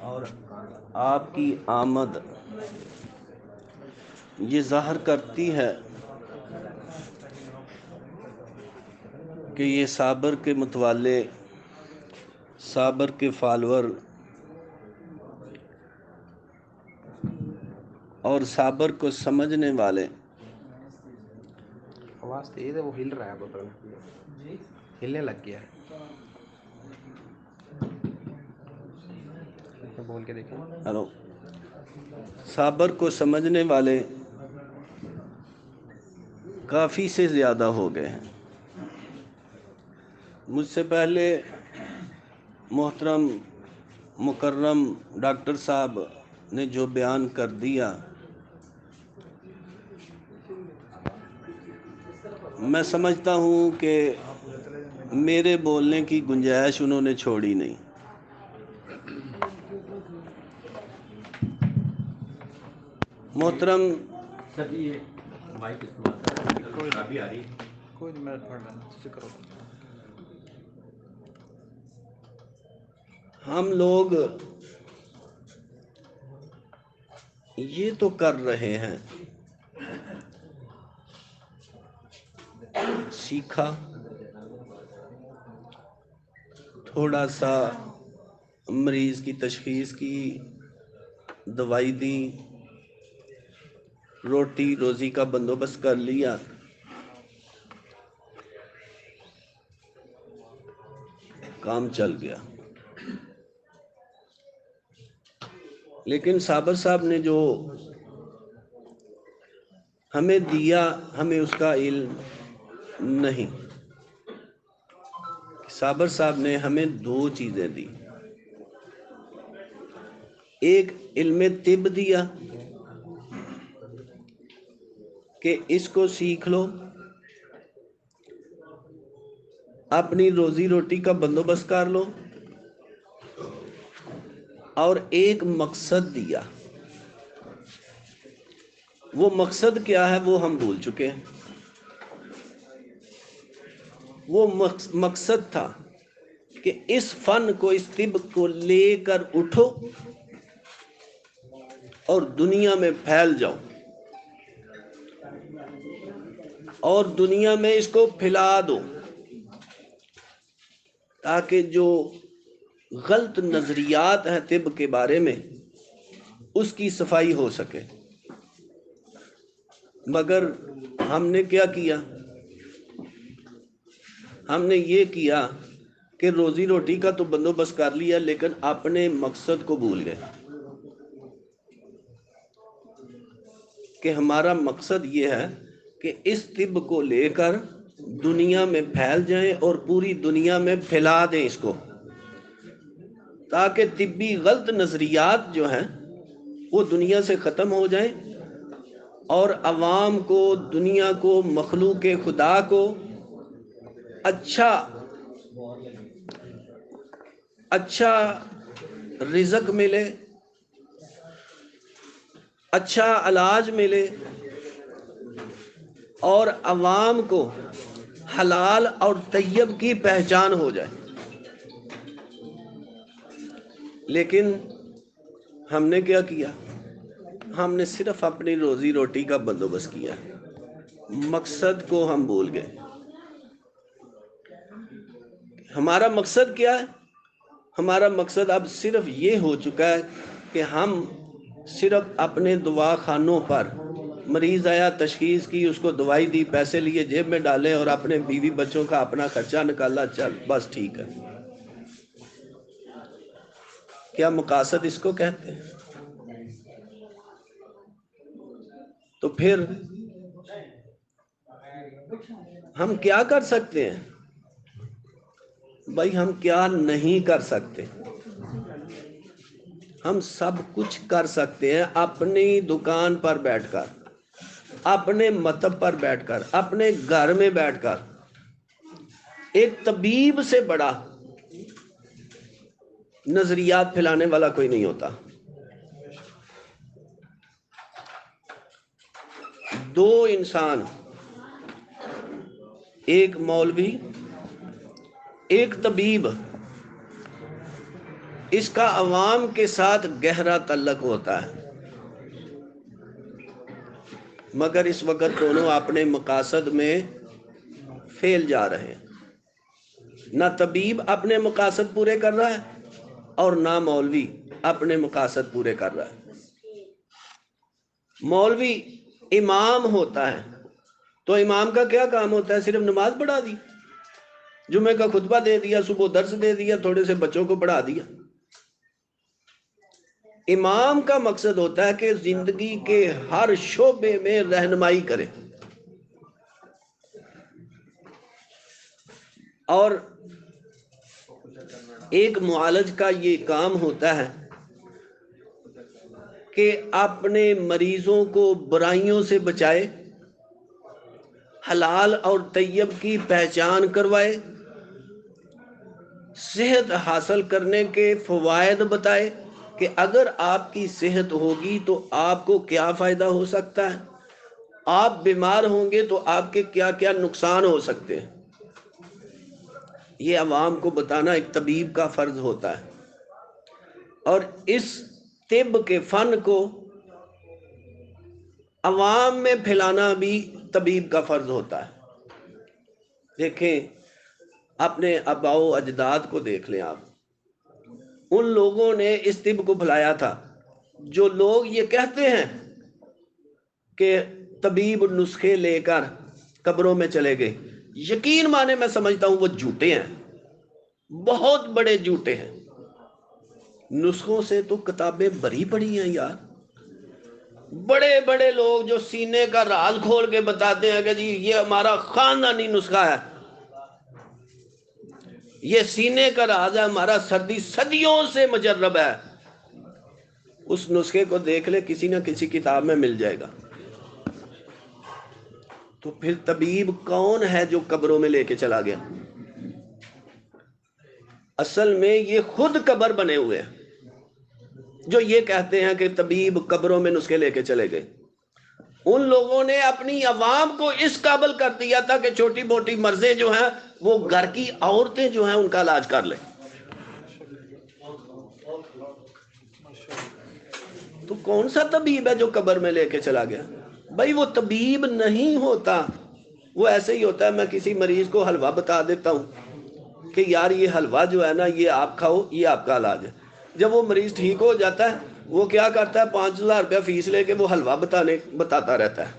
اور آپ کی آمد یہ ظاہر کرتی ہے کہ یہ صابر کے متوالے، صابر کے فالور اور صابر کو سمجھنے والے آواز تیز ہے، وہ ہل رہا ہے بکرا، ہلنے لگ گیا ہے، بول کے دیکھیں۔ ہلو، صابر کو سمجھنے والے کافی سے زیادہ ہو گئے ہیں۔ مجھ سے پہلے محترم مکرم ڈاکٹر صاحب نے جو بیان کر دیا، میں سمجھتا ہوں کہ میرے بولنے کی گنجائش انہوں نے چھوڑی نہیں۔ محترم کوئی نہیں، میں پڑھ لینا، ذکر ہو۔ ہم لوگ یہ تو کر رہے ہیں، سیکھا، تھوڑا سا مریض کی تشخیص کی، دوائی دی، روٹی روزی کا بندوبست کر لیا، کام چل گیا۔ لیکن صابر صاحب نے جو ہمیں دیا، ہمیں اس کا علم نہیں۔ صابر صاحب نے ہمیں دو چیزیں دی، ایک علم طب دیا کہ اس کو سیکھ لو، اپنی روزی روٹی کا بندوبست کر لو، اور ایک مقصد دیا۔ وہ مقصد کیا ہے وہ ہم بھول چکے ہیں۔ وہ مقصد تھا کہ اس فن کو، اس طب کو لے کر اٹھو اور دنیا میں پھیل جاؤ، اور دنیا میں اس کو پھیلا دو، تاکہ جو غلط نظریات ہیں طب کے بارے میں اس کی صفائی ہو سکے۔ مگر ہم نے کیا کیا؟ ہم نے یہ کیا کہ روزی روٹی کا تو بندوبست کر لیا، لیکن اپنے مقصد کو بھول گئے کہ ہمارا مقصد یہ ہے کہ اس طب کو لے کر دنیا میں پھیل جائیں اور پوری دنیا میں پھیلا دیں اس کو، تاکہ طبی غلط نظریات جو ہیں وہ دنیا سے ختم ہو جائیں، اور عوام کو، دنیا کو، مخلوق خدا کو اچھا رزق ملے، اچھا علاج ملے، اور عوام کو حلال اور طیب کی پہچان ہو جائے۔ لیکن ہم نے کیا کیا؟ ہم نے صرف اپنی روزی روٹی کا بندوبست کیا، مقصد کو ہم بھول گئے۔ ہمارا مقصد کیا ہے؟ ہمارا مقصد اب صرف یہ ہو چکا ہے کہ ہم صرف اپنے دوا خانوں پر مریض آیا، تشخیص کی، اس کو دوائی دی، پیسے لیے جیب میں ڈالے، اور اپنے بیوی بچوں کا اپنا خرچہ نکالا، چل بس ٹھیک ہے۔ کیا مقاصد اس کو کہتے ہیں؟ تو پھر ہم کیا کر سکتے ہیں؟ بھائی ہم کیا نہیں کر سکتے؟ ہم سب کچھ کر سکتے ہیں اپنی دکان پر بیٹھ کر، اپنے مطب پر بیٹھ کر، اپنے گھر میں بیٹھ کر۔ ایک طبیب سے بڑا نظریات پھیلانے والا کوئی نہیں ہوتا۔ دو انسان، ایک مولوی، ایک طبیب، اس کا عوام کے ساتھ گہرا تعلق ہوتا ہے، مگر اس وقت دونوں اپنے مقاصد میں فیل جا رہے ہیں۔ نہ طبیب اپنے مقاصد پورے کر رہا ہے اور نہ مولوی اپنے مقاصد پورے کر رہا ہے۔ مولوی امام ہوتا ہے تو امام کا کیا کام ہوتا ہے؟ صرف نماز پڑھا دی، جمعے کا خطبہ دے دیا، صبح درس دے دیا، تھوڑے سے بچوں کو پڑھا دیا۔ امام کا مقصد ہوتا ہے کہ زندگی کے ہر شعبے میں رہنمائی کرے، اور ایک معالج کا یہ کام ہوتا ہے کہ اپنے مریضوں کو برائیوں سے بچائے، حلال اور طیب کی پہچان کروائے، صحت حاصل کرنے کے فوائد بتائے کہ اگر آپ کی صحت ہوگی تو آپ کو کیا فائدہ ہو سکتا ہے، آپ بیمار ہوں گے تو آپ کے کیا کیا نقصان ہو سکتے ہیں۔ یہ عوام کو بتانا ایک طبیب کا فرض ہوتا ہے، اور اس طب کے فن کو عوام میں پھیلانا بھی طبیب کا فرض ہوتا ہے۔ دیکھیں اپنے آباء و اجداد کو دیکھ لیں آپ، ان لوگوں نے اس طب کو پھیلایا تھا۔ جو لوگ یہ کہتے ہیں کہ طبیب نسخے لے کر قبروں میں چلے گئے، یقین مانے میں سمجھتا ہوں وہ جھوٹے ہیں، بہت بڑے جھوٹے ہیں۔ نسخوں سے تو کتابیں بھری پڑی ہیں یار، بڑے بڑے لوگ جو سینے کا راز کھول کے بتاتے ہیں کہ جی یہ ہمارا خاندانی نسخہ ہے، یہ سینے کا راز ہے ہمارا، سردی صدیوں سے مجرب ہے، اس نسخے کو دیکھ لے کسی نہ کسی کتاب میں مل جائے گا۔ تو پھر طبیب کون ہے جو قبروں میں لے کے چلا گیا؟ اصل میں یہ خود قبر بنے ہوئے ہیں جو یہ کہتے ہیں کہ طبیب قبروں میں نسخے لے کے چلے گئے۔ ان لوگوں نے اپنی عوام کو اس قابل کر دیا تھا کہ چھوٹی موٹی مرضیں جو ہیں وہ گھر کی عورتیں جو ہیں ان کا علاج کر لیں۔ تو کون سا طبیب ہے جو قبر میں لے کے چلا گیا؟ بھائی وہ طبیب نہیں ہوتا، وہ ایسے ہی ہوتا ہے۔ میں کسی مریض کو حلوہ بتا دیتا ہوں کہ یار یہ حلوہ جو ہے نا یہ آپ کھاؤ، یہ آپ کا علاج ہے۔ جب وہ مریض ٹھیک ہو جاتا ہے وہ کیا کرتا ہے؟ 5,000 روپیہ فیس لے کے وہ حلوہ بتاتا رہتا ہے۔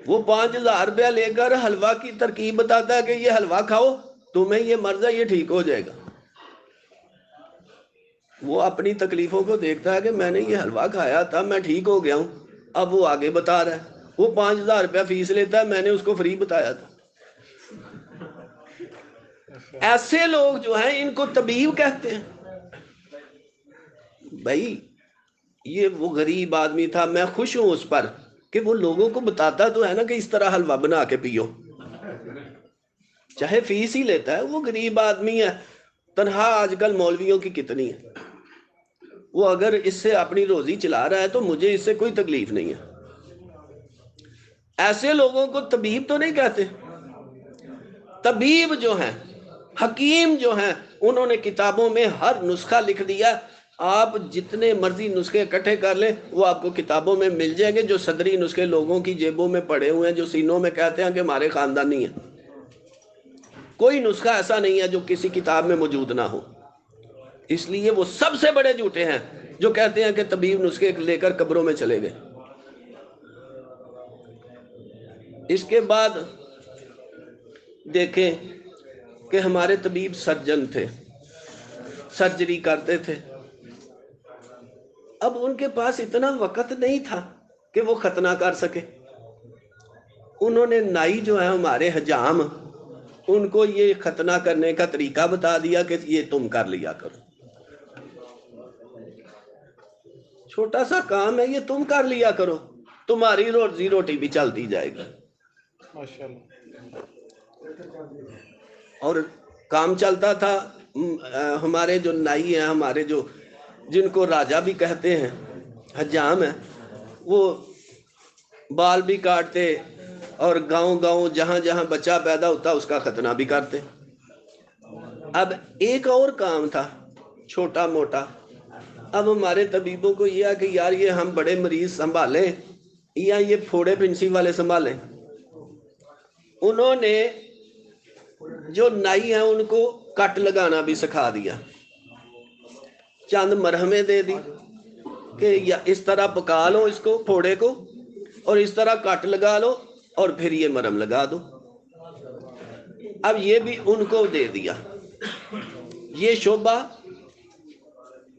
وہ 5,000 روپیہ لے کر حلوہ کی ترکیب بتاتا ہے کہ یہ حلوہ کھاؤ، تمہیں یہ مرض ہے، یہ ٹھیک ہو جائے گا۔ وہ اپنی تکلیفوں کو دیکھتا ہے کہ میں نے یہ حلوہ کھایا تھا، میں ٹھیک ہو گیا ہوں، اب وہ آگے بتا رہا ہے۔ وہ 5,000 روپیہ فیس لیتا ہے، میں نے اس کو فری بتایا تھا۔ ایسے لوگ جو ہیں ان کو طبیب کہتے ہیں۔ بھائی یہ وہ غریب آدمی تھا، میں خوش ہوں اس پر کہ وہ لوگوں کو بتاتا تو ہے نا کہ اس طرح حلوہ بنا کے پیو، چاہے فیس ہی لیتا ہے۔ وہ غریب آدمی ہے، تنہا آج کل مولویوں کی کتنی ہے، وہ اگر اس سے اپنی روزی چلا رہا ہے تو مجھے اس سے کوئی تکلیف نہیں ہے۔ ایسے لوگوں کو طبیب تو نہیں کہتے۔ طبیب جو ہیں، حکیم جو ہیں، انہوں نے کتابوں میں ہر نسخہ لکھ دیا۔ آپ جتنے مرضی نسخے اکٹھے کر لیں وہ آپ کو کتابوں میں مل جائیں گے، جو صدری نسخے لوگوں کی جیبوں میں پڑے ہوئے ہیں، جو سینوں میں کہتے ہیں کہ ہمارے خاندانی ہیں۔ کوئی نسخہ ایسا نہیں ہے جو کسی کتاب میں موجود نہ ہو۔ اس لیے وہ سب سے بڑے جھوٹے ہیں جو کہتے ہیں کہ طبیب نسخے لے کر قبروں میں چلے گئے۔ اس کے بعد دیکھیں کہ ہمارے طبیب سرجن تھے، سرجری کرتے تھے۔ اب ان کے پاس اتنا وقت نہیں تھا کہ وہ ختنہ کر سکے۔ انہوں نے نائی جو ہے ہمارے حجام، ان کو یہ ختنہ کرنے کا طریقہ بتا دیا کہ یہ تم کر لیا کرو، چھوٹا سا کام ہے، یہ تم کر لیا کرو، تمہاری روزی روٹی بھی چلتی جائے گی۔ اور کام چلتا تھا۔ ہمارے جو نائی ہیں، ہمارے جو جن کو راجہ بھی کہتے ہیں، حجام ہیں، وہ بال بھی کاٹتے اور گاؤں گاؤں جہاں جہاں بچہ پیدا ہوتا اس کا ختنہ بھی کرتے۔ اب ایک اور کام تھا چھوٹا موٹا. اب ہمارے طبیبوں کو یہ ہے کہ یار یہ ہم بڑے مریض سنبھالیں یا یہ پھوڑے پھنسی والے سنبھالیں. انہوں نے جو نائی ہیں ان کو کٹ لگانا بھی سکھا دیا. چند مرہمیں دے دی کہ یا اس طرح پکا لو اس کو پھوڑے کو اور اس طرح کٹ لگا لو اور پھر یہ مرہم لگا دو. اب یہ بھی ان کو دے دیا. یہ شعبہ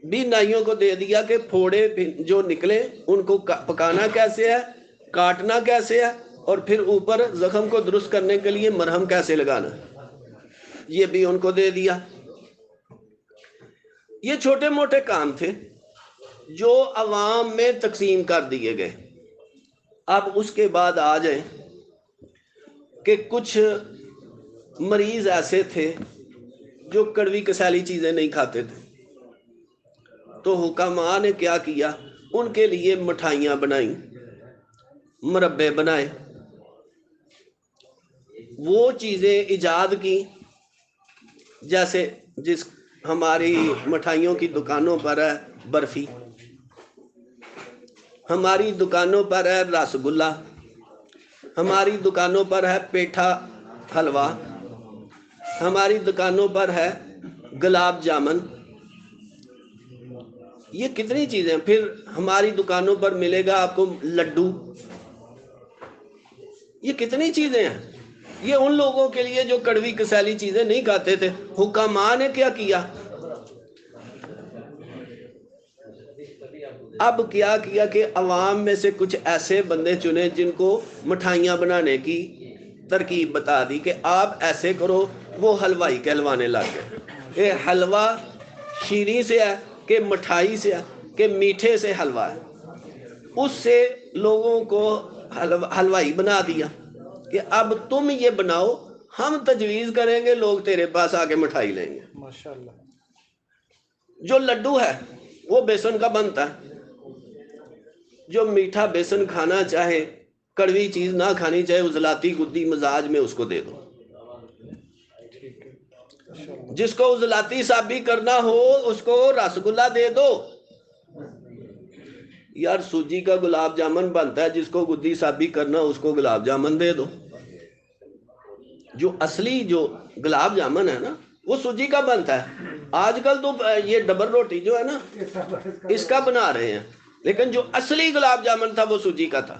بھی نائیوں کو دے دیا کہ پھوڑے جو نکلے ان کو پکانا کیسے ہے, کاٹنا کیسے ہے, اور پھر اوپر زخم کو درست کرنے کے لیے مرہم کیسے لگانا, یہ بھی ان کو دے دیا. یہ چھوٹے موٹے کام تھے جو عوام میں تقسیم کر دیے گئے. اب اس کے بعد آ جائیں کہ کچھ مریض ایسے تھے جو کڑوی کسیلی چیزیں نہیں کھاتے تھے, تو حکماء نے کیا کیا, ان کے لیے مٹھائیاں بنائیں, مربے بنائے, وہ چیزیں ایجاد کی جیسے جس ہماری مٹھائیوں کی دکانوں پر ہے برفی, ہماری دکانوں پر ہے رس گلہ, ہماری دکانوں پر ہے پیٹھا حلوہ, ہماری دکانوں پر ہے گلاب جامن. یہ کتنی چیزیں. پھر ہماری دکانوں پر ملے گا آپ کو لڈو. یہ کتنی چیزیں ہیں. یہ ان لوگوں کے لیے جو کڑوی کسیلی چیزیں نہیں کھاتے تھے. حکماء نے کیا کیا, اب کیا کیا کہ عوام میں سے کچھ ایسے بندے چنے جن کو مٹھائیاں بنانے کی ترکیب بتا دی کہ آپ ایسے کرو. وہ حلوائی کہلوانے لگ گئے. یہ حلوہ شیریں سے ہے کہ مٹھائی سے ہے کہ میٹھے سے حلوہ ہے. اس سے لوگوں کو حلوائی بنا دیا کہ اب تم یہ بناؤ, ہم تجویز کریں گے, لوگ تیرے پاس آ کے مٹھائی لیں گے. ماشاءاللہ. جو لڈو ہے وہ بیسن کا بنتا ہے. جو میٹھا بیسن کھانا چاہے, کڑوی چیز نہ کھانی چاہے, عضلاتی گدی مزاج میں اس کو دے دو. جس کو عضلاتی صابی کرنا ہو اس کو رس گلہ دے دو. یار سوجی کا گلاب جامن بنتا ہے, جس کو گدی صابی کرنا ہو اس کو گلاب جامن دے دو. جو اصلی جو گلاب جامن ہے نا وہ سوجی کا بنتا ہے. آج کل تو یہ ڈبل روٹی جو ہے نا اس کا بنا رہے ہیں, لیکن جو اصلی گلاب جامن تھا وہ سوجی کا تھا.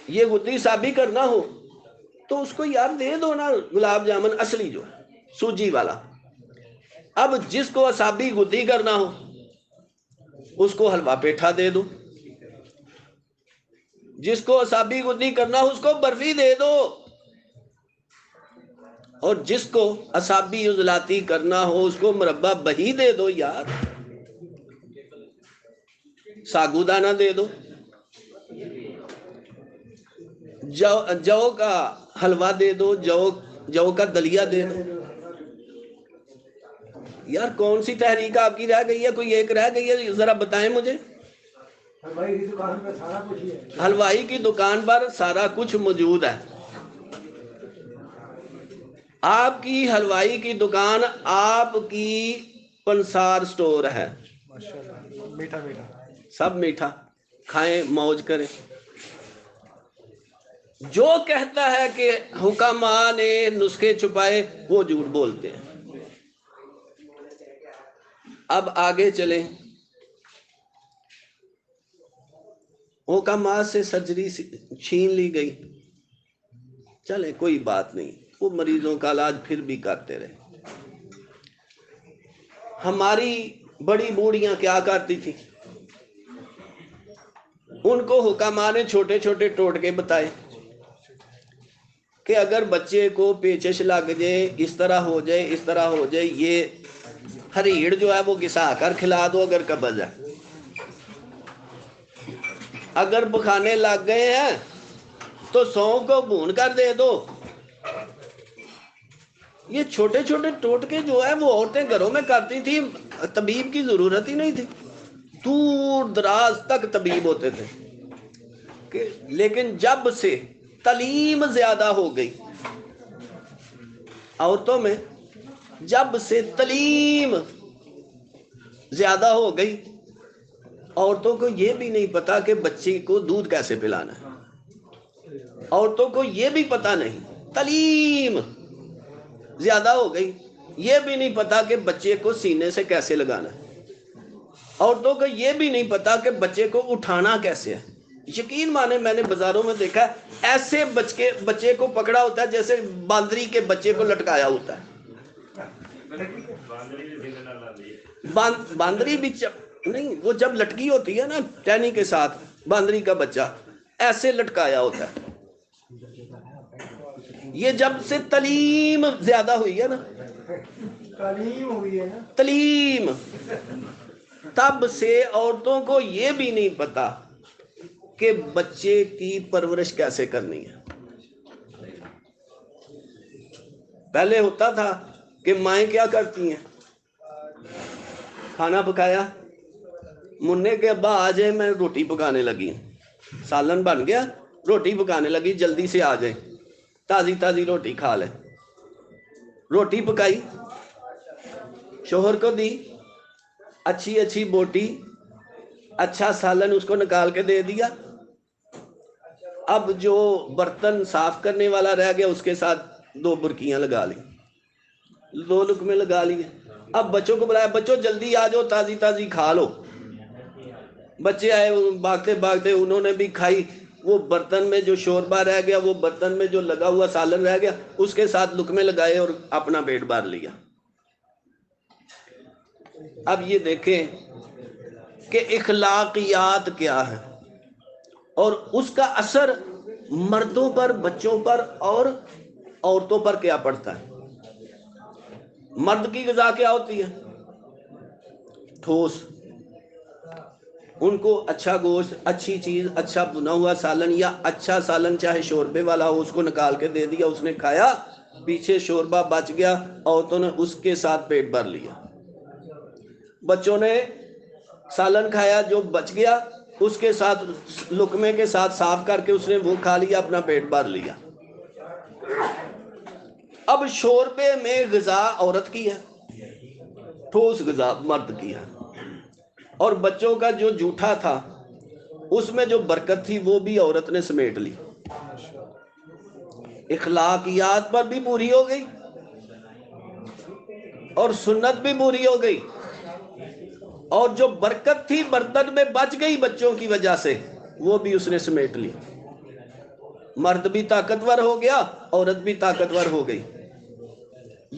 یہ گدی صابی کرنا ہو تو اس کو یار دے دو نا گلاب جامن اصلی جو ہے سوجی والا. اب جس کو اصابی گدی کرنا ہو اس کو حلوہ پیٹھا دے دو, جس کو اصابی گدی کرنا ہو اس کو برفی دے دو, اور جس کو اصابی عضلاتی کرنا ہو اس کو مربع بہی دے دو. یار ساگو دانہ دے دو, جو کا حلوہ دے دو, جو کا دلیا دے دو. یار کون سی تحریک آپ کی رہ گئی ہے؟ کوئی ایک رہ گئی ہے ذرا بتائیں مجھے. حلوائی کی دکان پر سارا کچھ موجود ہے. آپ کی حلوائی کی دکان آپ کی پنسار سٹور ہے. میٹھا میٹھا سب میٹھا کھائیں موج کریں. جو کہتا ہے کہ حکماء نے نسخے چھپائے وہ جھوٹ بولتے ہیں. اب آگے چلیں. حکماء سے سرجری چھین لی گئی, چلے کوئی بات نہیں, وہ مریضوں کا علاج پھر بھی کرتے رہے. ہماری بڑی بوڑھیاں کیا کرتی تھی, ان کو حکماء نے چھوٹے چھوٹے ٹوٹکے بتائے کہ اگر بچے کو پیچش لگ جائے, اس طرح ہو جائے, اس طرح ہو جائے, یہ ہریڑ جو ہے وہ گھسا کر کھلا دو اگر قبض ہے. اگر بخانے لگ گئے ہیں تو سونف کو بھون کر دے دو. یہ چھوٹے چھوٹے ٹوٹکے جو ہے وہ عورتیں گھروں میں کرتی تھی, طبیب کی ضرورت ہی نہیں تھی. دور دراز تک طبیب ہوتے تھے. لیکن جب سے تعلیم زیادہ ہو گئی, عورتوں میں جب سے تعلیم زیادہ ہو گئی، عورتوں کو یہ بھی نہیں پتا کہ بچے کو دودھ کیسے پلانا ہے، عورتوں کو یہ بھی پتا نہیں، تعلیم زیادہ ہو گئی، یہ بھی نہیں پتا کہ بچے کو سینے سے کیسے لگانا ہے، عورتوں کو یہ بھی نہیں پتا کہ بچے کو اٹھانا کیسے ہے۔ یقین مانے میں نے بازاروں میں دیکھا ہے ایسے بچے کو پکڑا ہوتا ہے جیسے باندری کے بچے کو لٹکایا ہوتا ہے۔ باندری بھی نہیں، وہ جب لٹکی ہوتی ہے نا ٹہنی کے ساتھ، باندری کا بچہ ایسے لٹکایا ہوتا ہے۔ یہ جب سے تعلیم زیادہ ہوئی ہے نا، تعلیم، تب سے عورتوں کو یہ بھی نہیں پتا کہ بچے کی پرورش کیسے کرنی ہے۔ پہلے ہوتا تھا کہ مائیں کیا کرتی ہیں، کھانا پکایا، مننے کے ابا آ جائے، میں روٹی پکانے لگی ہوں، سالن بن گیا، روٹی پکانے لگی، جلدی سے آ جائے، تازی تازی روٹی کھا لے۔ روٹی پکائی، شوہر کو دی، اچھی اچھی بوٹی، اچھا سالن اس کو نکال کے دے دیا۔ اب جو برتن صاف کرنے والا رہ گیا اس کے ساتھ 2 برکیاں لگا لی، 2 لقمے لگا لیے۔ اب بچوں کو بلایا، بچوں جلدی آ جاؤ، تازی تازی کھا لو۔ بچے آئے، بھاگتے بھاگتے انہوں نے بھی کھائی، وہ برتن میں جو شوربہ رہ گیا، وہ برتن میں جو لگا ہوا سالن رہ گیا، اس کے ساتھ لقمے لگائے اور اپنا پیٹ بھر لیا۔ اب یہ دیکھیں کہ اخلاقیات کیا ہے اور اس کا اثر مردوں پر، بچوں پر اور عورتوں پر کیا پڑتا ہے۔ مرد کی غذا کیا ہوتی ہے؟ ٹھوس، ان کو اچھا گوشت، اچھی چیز، اچھا بنا ہوا سالن یا اچھا سالن چاہے شوربے والا ہو، اس کو نکال کے دے دیا، اس نے کھایا، پیچھے شوربہ بچ گیا، عورتوں نے اس کے ساتھ پیٹ بھر لیا۔ بچوں نے سالن کھایا، جو بچ گیا اس کے ساتھ لقمے کے ساتھ صاف کر کے اس نے وہ کھا لیا، اپنا پیٹ بھر لیا۔ اب شوربے میں غذا عورت کی ہے، ٹھوس غذا مرد کی ہے، اور بچوں کا جو جھوٹا تھا اس میں جو برکت تھی وہ بھی عورت نے سمیٹ لی۔ اخلاقیات پر بھی پوری ہو گئی اور سنت بھی پوری ہو گئی، اور جو برکت تھی برتن میں بچ گئی بچوں کی وجہ سے وہ بھی اس نے سمیٹ لی۔ مرد بھی طاقتور ہو گیا، عورت بھی طاقتور ہو گئی۔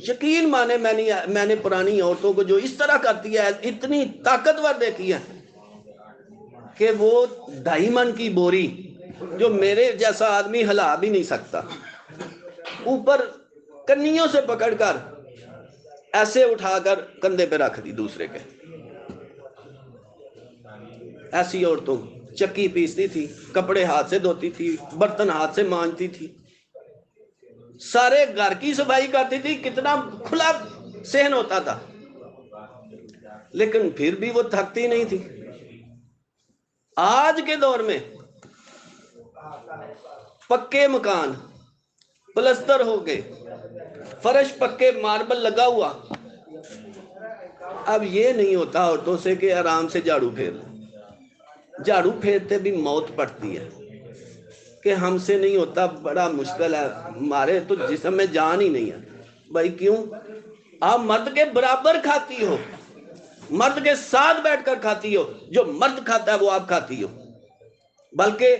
یقین مانے میں نے پرانی عورتوں کو جو اس طرح کرتی ہے، اتنی طاقتور دیکھی ہے کہ وہ 2.5 من کی بوری جو میرے جیسا آدمی ہلا بھی نہیں سکتا، اوپر کنیوں سے پکڑ کر ایسے اٹھا کر کندھے پہ رکھ دی دوسرے کے۔ ایسی عورتوں چکی پیستی تھی، کپڑے ہاتھ سے دھوتی تھی، برتن ہاتھ سے مانجتی تھی، سارے گھر کی صفائی کرتی تھی، کتنا کھلا صحن ہوتا تھا، لیکن پھر بھی وہ تھکتی نہیں تھی۔ آج کے دور میں پکے مکان پلستر ہو گئے، فرش پکے، ماربل لگا ہوا، اب یہ نہیں ہوتا عورتوں سے کہ آرام سے جھاڑو پھیر لیں۔ جھاڑو پھیرتے بھی موت پڑتی ہے کہ ہم سے نہیں ہوتا، بڑا مشکل ہے، ہمارے تو جسم میں جان ہی نہیں ہے۔ بھائی کیوں؟ آپ مرد کے برابر کھاتی ہو، مرد کے ساتھ بیٹھ کر کھاتی ہو، جو مرد کھاتا ہے وہ آپ کھاتی ہو۔ بلکہ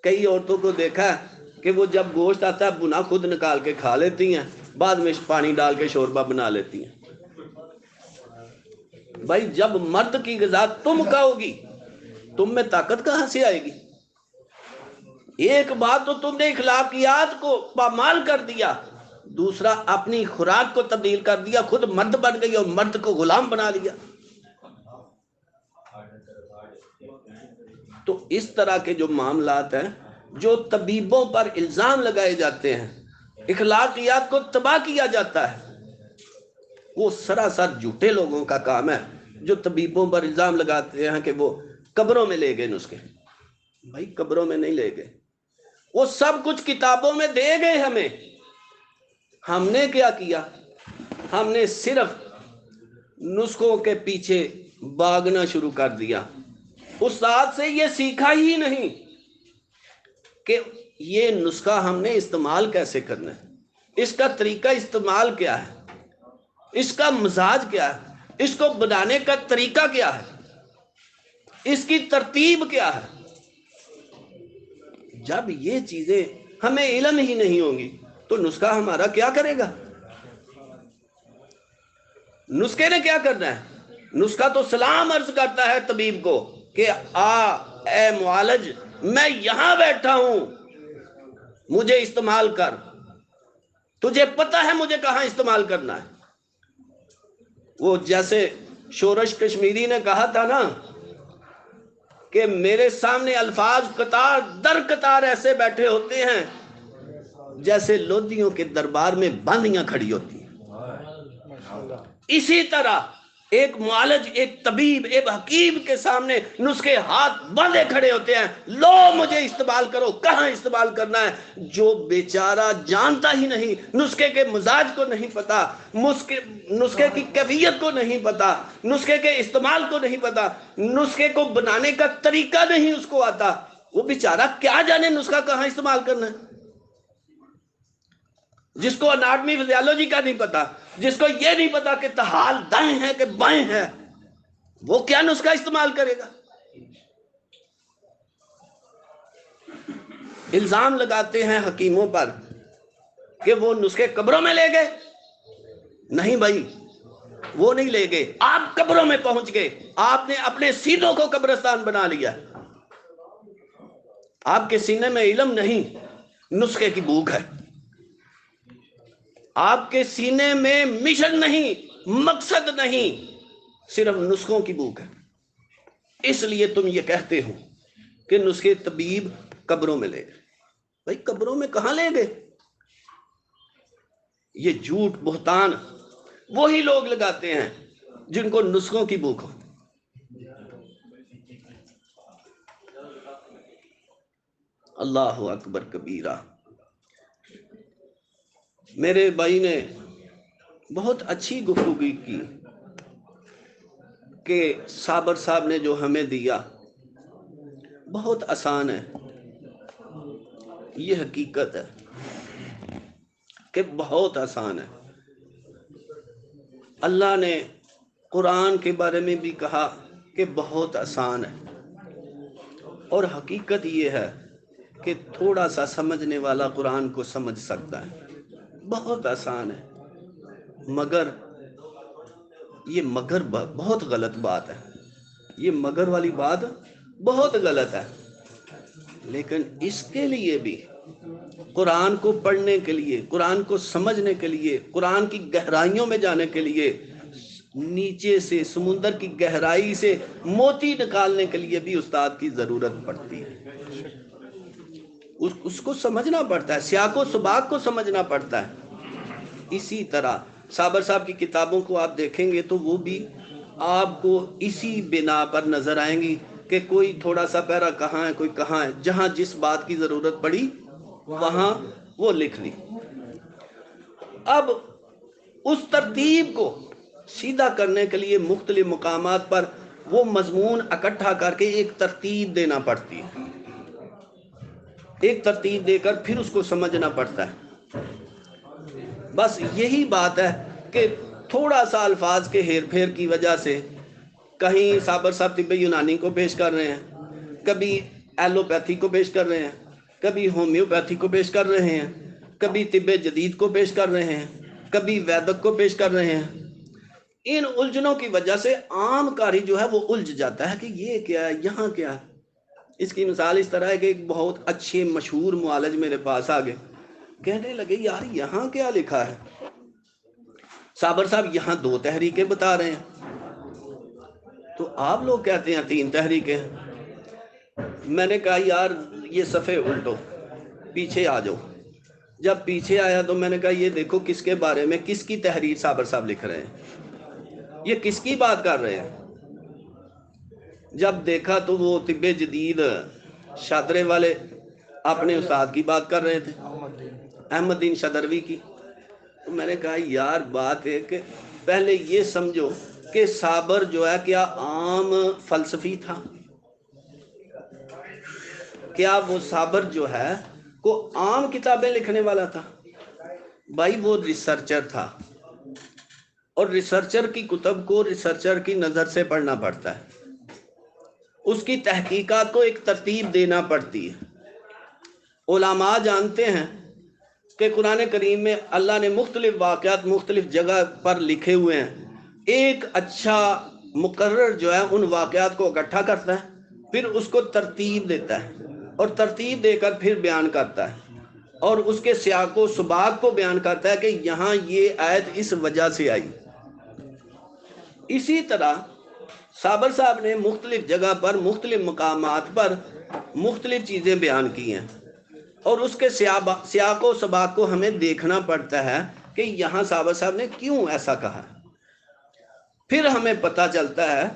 کئی عورتوں کو دیکھا ہے کہ وہ جب گوشت آتا ہے بنا خود نکال کے کھا لیتی ہیں، بعد میں پانی ڈال کے شوربہ بنا لیتی ہیں۔ بھائی جب مرد کی غذا تم کھاؤ گی، تم میں طاقت کہاں سے آئے گی؟ ایک بات تو تم نے اخلاقیات کو پامال کر دیا، دوسرا اپنی خوراک کو تبدیل کر دیا، خود مرد بن گئی اور مرد کو غلام بنا لیا۔ تو اس طرح کے جو معاملات ہیں، جو طبیبوں پر الزام لگائے جاتے ہیں، اخلاقیات کو تباہ کیا جاتا ہے، وہ سراسر جھوٹے لوگوں کا کام ہے جو طبیبوں پر الزام لگاتے ہیں کہ وہ قبروں میں لے گئے نسخے۔ بھائی قبروں میں نہیں لے گئے، وہ سب کچھ کتابوں میں دے گئے ہمیں، ہم نے کیا کیا؟ ہم نے صرف نسخوں کے پیچھے بھاگنا شروع کر دیا. استاد سے یہ سیکھا ہی نہیں کہ یہ نسخہ ہم نے استعمال کیسے کرنا ہے، اس کا طریقہ استعمال کیا ہے، اس کا مزاج کیا ہے، اس کو بنانے کا طریقہ کیا ہے، اس کی ترتیب کیا ہے. جب یہ چیزیں ہمیں علم ہی نہیں ہوں گی تو نسخہ ہمارا کیا کرے گا؟ نسخے نے کیا کرنا ہے؟ نسخہ تو سلام عرض کرتا ہے طبیب کو کہ اے معالج، میں یہاں بیٹھا ہوں، مجھے استعمال کر، تجھے پتہ ہے مجھے کہاں استعمال کرنا ہے. وہ جیسے شورش کشمیری نے کہا تھا نا کہ میرے سامنے الفاظ قطار در قطار ایسے بیٹھے ہوتے ہیں جیسے لودھیوں کے دربار میں باندیاں کھڑی ہوتی ہیں. اسی طرح ایک معالج، ایک طبیب، ایک حکیم کے سامنے نسخے ہاتھ باندھے کھڑے ہوتے ہیں، لو مجھے استعمال کرو، کہاں استعمال کرنا ہے. جو بیچارہ جانتا ہی نہیں، نسخے کے مزاج کو نہیں پتا، نسخے کی کیفیت کو نہیں پتا، نسخے کے استعمال کو نہیں پتا، نسخے کو بنانے کا طریقہ نہیں اس کو آتا، وہ بیچارہ کیا جانے نسخہ کہاں استعمال کرنا ہے. جس کو اناٹمی فزیالوجی کا نہیں پتا، جس کو یہ نہیں پتا کہ تحال دائیں ہے کہ بائیں ہے، وہ کیا نسخہ استعمال کرے گا؟ الزام لگاتے ہیں حکیموں پر کہ وہ نسخے قبروں میں لے گئے. نہیں بھائی، وہ نہیں لے گئے، آپ قبروں میں پہنچ گئے، آپ نے اپنے سینوں کو قبرستان بنا لیا. آپ کے سینے میں علم نہیں، نسخے کی بھوک ہے. آپ کے سینے میں مشن نہیں، مقصد نہیں، صرف نسخوں کی بھوک ہے. اس لیے تم یہ کہتے ہو کہ نسخے طبیب قبروں میں لے گئے. بھائی قبروں میں کہاں لے گئے؟ یہ جھوٹ بہتان وہی لوگ لگاتے ہیں جن کو نسخوں کی بھوک ہو. اللہ اکبر کبیرہ. میرے بھائی نے بہت اچھی گفتگو کی کہ صابر صاحب نے جو ہمیں دیا بہت آسان ہے. یہ حقیقت ہے کہ بہت آسان ہے. اللہ نے قرآن کے بارے میں بھی کہا کہ بہت آسان ہے، اور حقیقت یہ ہے کہ تھوڑا سا سمجھنے والا قرآن کو سمجھ سکتا ہے. بہت آسان ہے، مگر یہ مگر بہت غلط بات ہے. یہ مگر والی بات بہت غلط ہے. لیکن اس کے لیے بھی قرآن کو پڑھنے کے لیے، قرآن کو سمجھنے کے لیے، قرآن کی گہرائیوں میں جانے کے لیے، نیچے سے سمندر کی گہرائی سے موتی نکالنے کے لیے بھی استاد کی ضرورت پڑتی ہے. اس کو سمجھنا پڑتا ہے، سیاق و سباق کو سمجھنا پڑتا ہے. اسی طرح صابر صاحب کی کتابوں کو آپ دیکھیں گے تو وہ بھی آپ کو اسی بنا پر نظر آئیں گی کہ کوئی تھوڑا سا پیرا کہاں ہے، کوئی کہاں ہے، جہاں جس بات کی ضرورت پڑی وہاں وہ لکھ لی. اب اس ترتیب کو سیدھا کرنے کے لیے مختلف مقامات پر وہ مضمون اکٹھا کر کے ایک ترتیب دینا پڑتی ہے. ایک ترتیب دے کر پھر اس کو سمجھنا پڑتا ہے. بس یہی بات ہے کہ تھوڑا سا الفاظ کے ہیر پھیر کی وجہ سے کہیں صابر صاحب طب یونانی کو پیش کر رہے ہیں، کبھی ایلوپیتھی کو پیش کر رہے ہیں، کبھی ہومیوپیتھی کو پیش کر رہے ہیں، کبھی طب جدید کو پیش کر رہے ہیں، کبھی ویدک کو پیش کر رہے ہیں. ان الجھنوں کی وجہ سے عام قاری جو ہے وہ الجھ جاتا ہے کہ یہ کیا ہے، یہاں کیا ہے. اس کی مثال اس طرح ہے کہ ایک بہت اچھے مشہور معالج میرے پاس آ گئے، کہنے لگے یار یہاں کیا لکھا ہے؟ صابر صاحب یہاں 2 تحریکیں بتا رہے ہیں، تو آپ لوگ کہتے ہیں 3 تحریکیں. میں نے کہا یار یہ صفحے الٹو، پیچھے آ جاؤ. جب پیچھے آیا تو میں نے کہا یہ دیکھو کس کے بارے میں، کس کی تحریر صابر صاحب لکھ رہے ہیں، یہ کس کی بات کر رہے ہیں. جب دیکھا تو وہ طب جدید شادرے والے اپنے استاد کی بات کر رہے تھے، احمد دین شادروی کی. تو میں نے کہا یار بات ہے کہ پہلے یہ سمجھو کہ صابر جو ہے کیا عام فلسفی تھا؟ کیا وہ صابر جو ہے کو عام کتابیں لکھنے والا تھا؟ بھائی وہ ریسرچر تھا، اور ریسرچر کی کتب کو ریسرچر کی نظر سے پڑھنا پڑتا ہے، اس کی تحقیقات کو ایک ترتیب دینا پڑتی ہے۔ علماء جانتے ہیں کہ قرآن کریم میں اللہ نے مختلف واقعات مختلف جگہ پر لکھے ہوئے ہیں، ایک اچھا مقرر جو ہے ان واقعات کو اکٹھا کرتا ہے، پھر اس کو ترتیب دیتا ہے، اور ترتیب دے کر پھر بیان کرتا ہے، اور اس کے سیاق و سباق کو بیان کرتا ہے کہ یہاں یہ آیت اس وجہ سے آئی۔ اسی طرح صابر صاحب نے مختلف جگہ پر مختلف مقامات پر مختلف چیزیں بیان کی ہیں، اور اس کے سیاق و سباق کو ہمیں دیکھنا پڑتا ہے کہ یہاں صابر صاحب نے کیوں ایسا کہا، پھر ہمیں پتہ چلتا ہے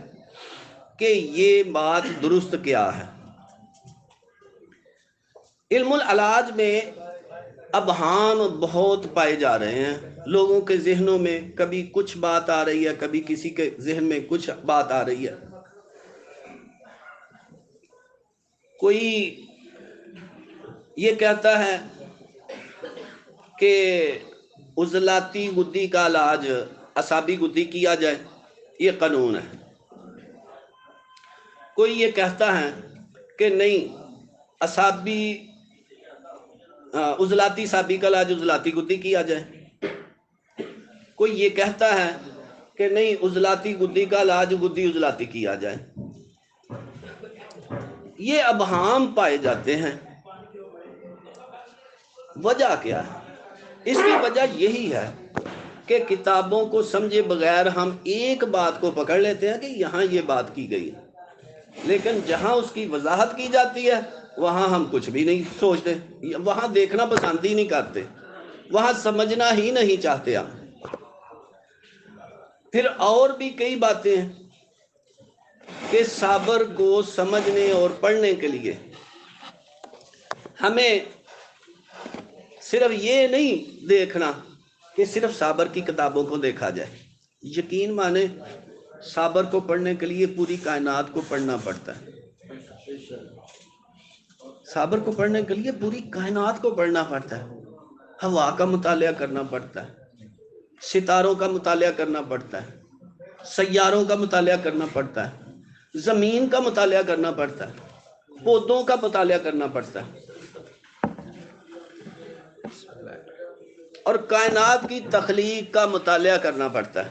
کہ یہ بات درست کیا ہے۔ علم العلاج میں ابہام بہت پائے جا رہے ہیں، لوگوں کے ذہنوں میں کبھی کچھ بات آ رہی ہے، کبھی کسی کے ذہن میں کچھ بات آ رہی ہے۔ کوئی یہ کہتا ہے کہ عضلاتی گدی کا علاج اعصابی گدی کیا جائے، یہ قانون ہے۔ کوئی یہ کہتا ہے کہ نہیں، عضلاتی اعصابی کا علاج عضلاتی گدی کیا جائے۔ کوئی یہ کہتا ہے کہ نہیں، عضلاتی گدی کا علاج گدی عضلاتی کیا جائے۔ یہ ابہام پائے جاتے ہیں۔ وجہ کیا ہے؟ اس کی وجہ یہی ہے کہ کتابوں کو سمجھے بغیر ہم ایک بات کو پکڑ لیتے ہیں کہ یہاں یہ بات کی گئی، لیکن جہاں اس کی وضاحت کی جاتی ہے وہاں ہم کچھ بھی نہیں سوچتے، وہاں دیکھنا پسند ہی نہیں کرتے، وہاں سمجھنا ہی نہیں چاہتے ہم۔ پھر اور بھی کئی باتیں ہیں کہ صابر کو سمجھنے اور پڑھنے کے لیے ہمیں صرف یہ نہیں دیکھنا کہ صرف صابر کی کتابوں کو دیکھا جائے۔ یقین مانے صابر کو پڑھنے کے لیے پوری کائنات کو پڑھنا پڑتا ہے۔ صابر کو پڑھنے کے لیے پوری کائنات کو پڑھنا پڑتا ہے، ہوا کا مطالعہ کرنا پڑتا ہے، ستاروں کا مطالعہ کرنا پڑتا ہے، سیاروں کا مطالعہ کرنا پڑتا ہے، زمین کا مطالعہ کرنا پڑتا ہے، پودوں کا مطالعہ کرنا پڑتا ہے، اور کائنات کی تخلیق کا مطالعہ کرنا پڑتا ہے،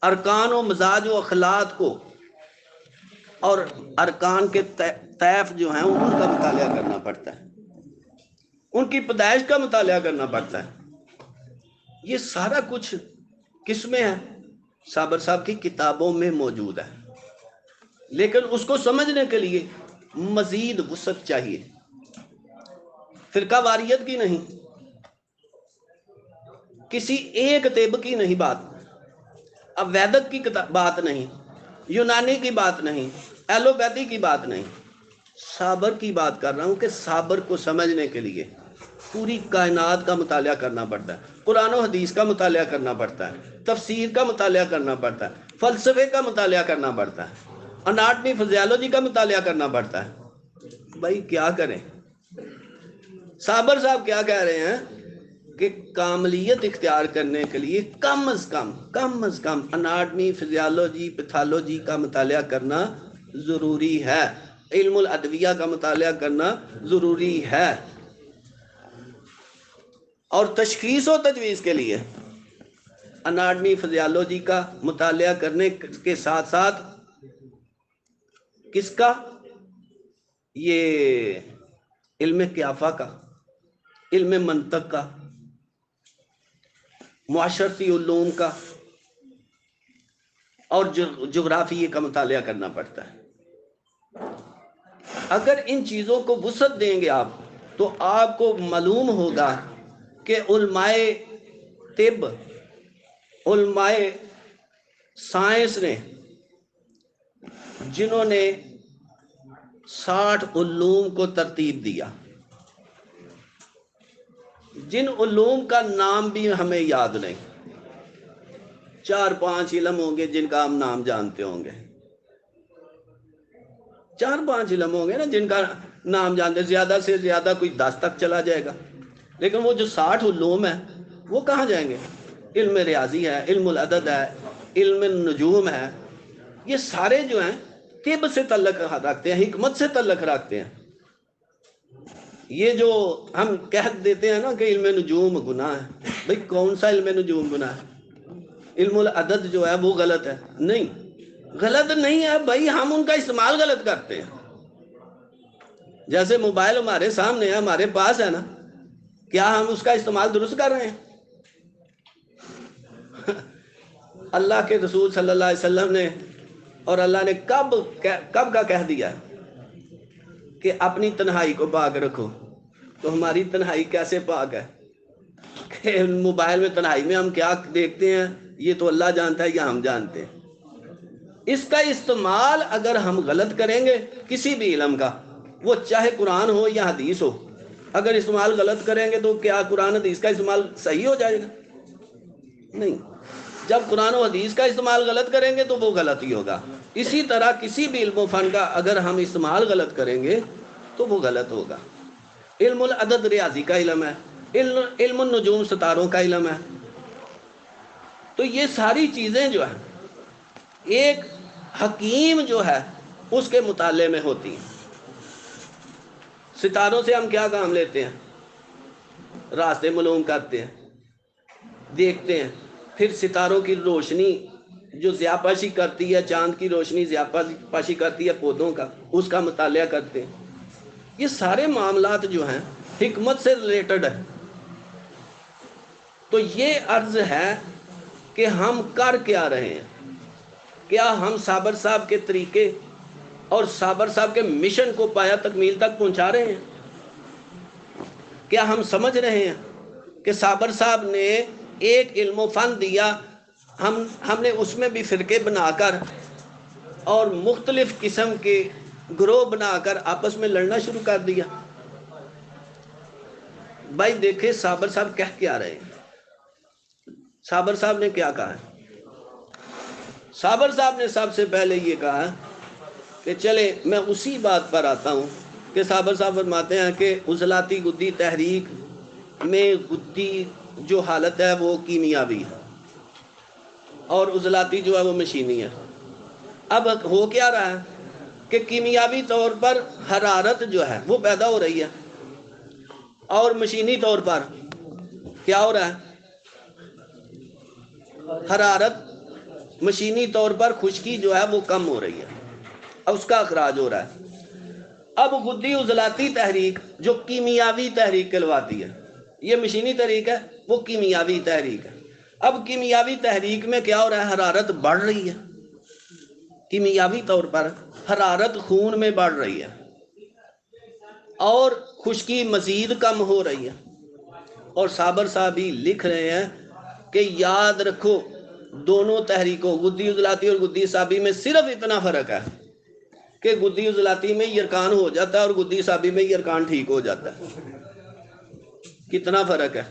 ارکان و مزاج و اخلاق کو اور ارکان کے طیف جو ہیں ان کا مطالعہ کرنا پڑتا ہے، ان کی پیدائش کا مطالعہ کرنا پڑتا ہے۔ یہ سارا کچھ کس میں ہے؟ صابر صاحب کی کتابوں میں موجود ہے، لیکن اس کو سمجھنے کے لیے مزید وسعت چاہیے، فرقہ واریت کی نہیں، کسی ایک طب کی نہیں بات، اب ویدک کی بات نہیں، یونانی کی بات نہیں، ایلوپیتھی کی بات نہیں، صابر کی بات کر رہا ہوں کہ صابر کو سمجھنے کے لیے پوری کائنات کا مطالعہ کرنا پڑتا ہے، قرآن و حدیث کا مطالعہ کرنا پڑتا ہے، تفسیر کا مطالعہ کرنا پڑتا ہے، فلسفے کا مطالعہ کرنا پڑتا ہے، اناٹمی فزیالوجی کا مطالعہ کرنا پڑتا ہے۔ بھائی کیا کریں؟ صابر صاحب کیا کہہ رہے ہیں کہ کاملیت اختیار کرنے کے لیے کم از کم اناٹمی فزیالوجی پیتھالوجی کا مطالعہ کرنا ضروری ہے، علم الادویہ کا مطالعہ کرنا ضروری ہے، اور تشخیص و تجویز کے لیے اناٹمی فزیالوجی کا مطالعہ کرنے کے ساتھ ساتھ کس کا؟ یہ علم قیافہ کا، علم منطق کا، معاشرتی علوم کا، اور جغرافیے کا مطالعہ کرنا پڑتا ہے۔ اگر ان چیزوں کو وسعت دیں گے آپ تو آپ کو معلوم ہوگا کہ علماء طب، علماء سائنس نے جنہوں نے 60 علوم کو ترتیب دیا، جن علوم کا نام بھی ہمیں یاد نہیں، 4-5 علم ہوں گے جن کا ہم نام جانتے ہوں گے، 4-5 علم ہوں گے نا جن کا نام جانتے، زیادہ سے زیادہ کوئی 10 تک چلا جائے گا، لیکن وہ جو 60 علوم ہیں وہ کہاں جائیں گے؟ علم ریاضی ہے، علم العدد ہے، علم النجوم ہے، یہ سارے جو ہیں طب سے تعلق رکھتے ہیں، حکمت سے تعلق رکھتے ہیں۔ یہ جو ہم کہہ دیتے ہیں نا کہ علم نجوم گناہ ہے، بھئی کون سا علم نجوم گناہ ہے؟ علم العدد جو ہے وہ غلط ہے؟ نہیں، غلط نہیں ہے بھائی، ہم ان کا استعمال غلط کرتے ہیں۔ جیسے موبائل ہمارے سامنے ہے، ہمارے پاس ہے نا، کیا ہم اس کا استعمال درست کر رہے ہیں؟ اللہ کے رسول صلی اللہ علیہ وسلم نے اور اللہ نے کب کا کہہ دیا کہ اپنی تنہائی کو پاک رکھو، تو ہماری تنہائی کیسے پاک ہے؟ کہ موبائل میں تنہائی میں ہم کیا دیکھتے ہیں یہ تو اللہ جانتا ہے یا ہم جانتے ہیں۔ اس کا استعمال اگر ہم غلط کریں گے کسی بھی علم کا، وہ چاہے قرآن ہو یا حدیث ہو، اگر استعمال غلط کریں گے تو کیا قرآن حدیث کا استعمال صحیح ہو جائے گا؟ نہیں، جب قرآن و حدیث کا استعمال غلط کریں گے تو وہ غلط ہی ہوگا۔ اسی طرح کسی بھی علم و فن کا اگر ہم استعمال غلط کریں گے تو وہ غلط ہوگا۔ علم العدد ریاضی کا علم ہے، علم النجوم ستاروں کا علم ہے، تو یہ ساری چیزیں جو ہیں ایک حکیم جو ہے اس کے مطالعے میں ہوتی ہیں۔ ستاروں سے ہم کیا کام لیتے ہیں؟ راستے معلوم کرتے ہیں، دیکھتے ہیں، پھر ستاروں کی روشنی جو ضیاء پاشی کرتی ہے، چاند کی روشنی ضیاء پاشی کرتی ہے پودوں کا، اس کا مطالعہ کرتے ہیں۔ یہ سارے معاملات جو ہیں حکمت سے ریلیٹڈ ہے۔ تو یہ عرض ہے کہ ہم کر کیا رہے ہیں؟ کیا ہم صابر صاحب کے طریقے اور صابر صاحب کے مشن کو پایا تکمیل تک پہنچا رہے ہیں؟ کیا ہم سمجھ رہے ہیں کہ صابر صاحب نے ایک علم و فن دیا، ہم نے اس میں بھی فرقے بنا کر اور مختلف قسم کے گروہ بنا کر آپس میں لڑنا شروع کر دیا؟ بھائی دیکھیں صابر صاحب کہہ کیا رہے ہیں۔ صابر صاحب نے کیا کہا ہے؟ صابر صاحب نے سب سے پہلے یہ کہا کہ چلے میں اسی بات پر آتا ہوں کہ صابر صاحب فرماتے ہیں کہ عضلاتی گدی تحریک میں گدی جو حالت ہے وہ کیمیاوی ہے اور عضلاتی جو ہے وہ مشینی ہے۔ اب ہو کیا رہا ہے کہ کیمیاوی طور پر حرارت جو ہے وہ پیدا ہو رہی ہے اور مشینی طور پر کیا ہو رہا ہے؟ حرارت مشینی طور پر خشکی جو ہے وہ کم ہو رہی ہے، اب اس کا اخراج ہو رہا ہے۔ اب گدی عضلاتی تحریک جو کیمیاوی تحریک کہلواتی ہے، یہ مشینی تحریک ہے، وہ کیمیاوی تحریک ہے۔ اب کیمیاوی تحریک میں کیا ہو رہا ہے؟ حرارت بڑھ رہی ہے، کیمیاوی طور پر حرارت خون میں بڑھ رہی ہے اور خشکی مزید کم ہو رہی ہے۔ اور صابر صاحب ہی لکھ رہے ہیں کہ یاد رکھو دونوں تحریکوں گدی عضلاتی اور گدی اعصابی میں صرف اتنا فرق ہے کہ گدی عضلاتی میں یرکان ہو جاتا ہے اور گدی اعصابی میں یرکان ٹھیک ہو جاتا ہے۔ کتنا فرق ہے؟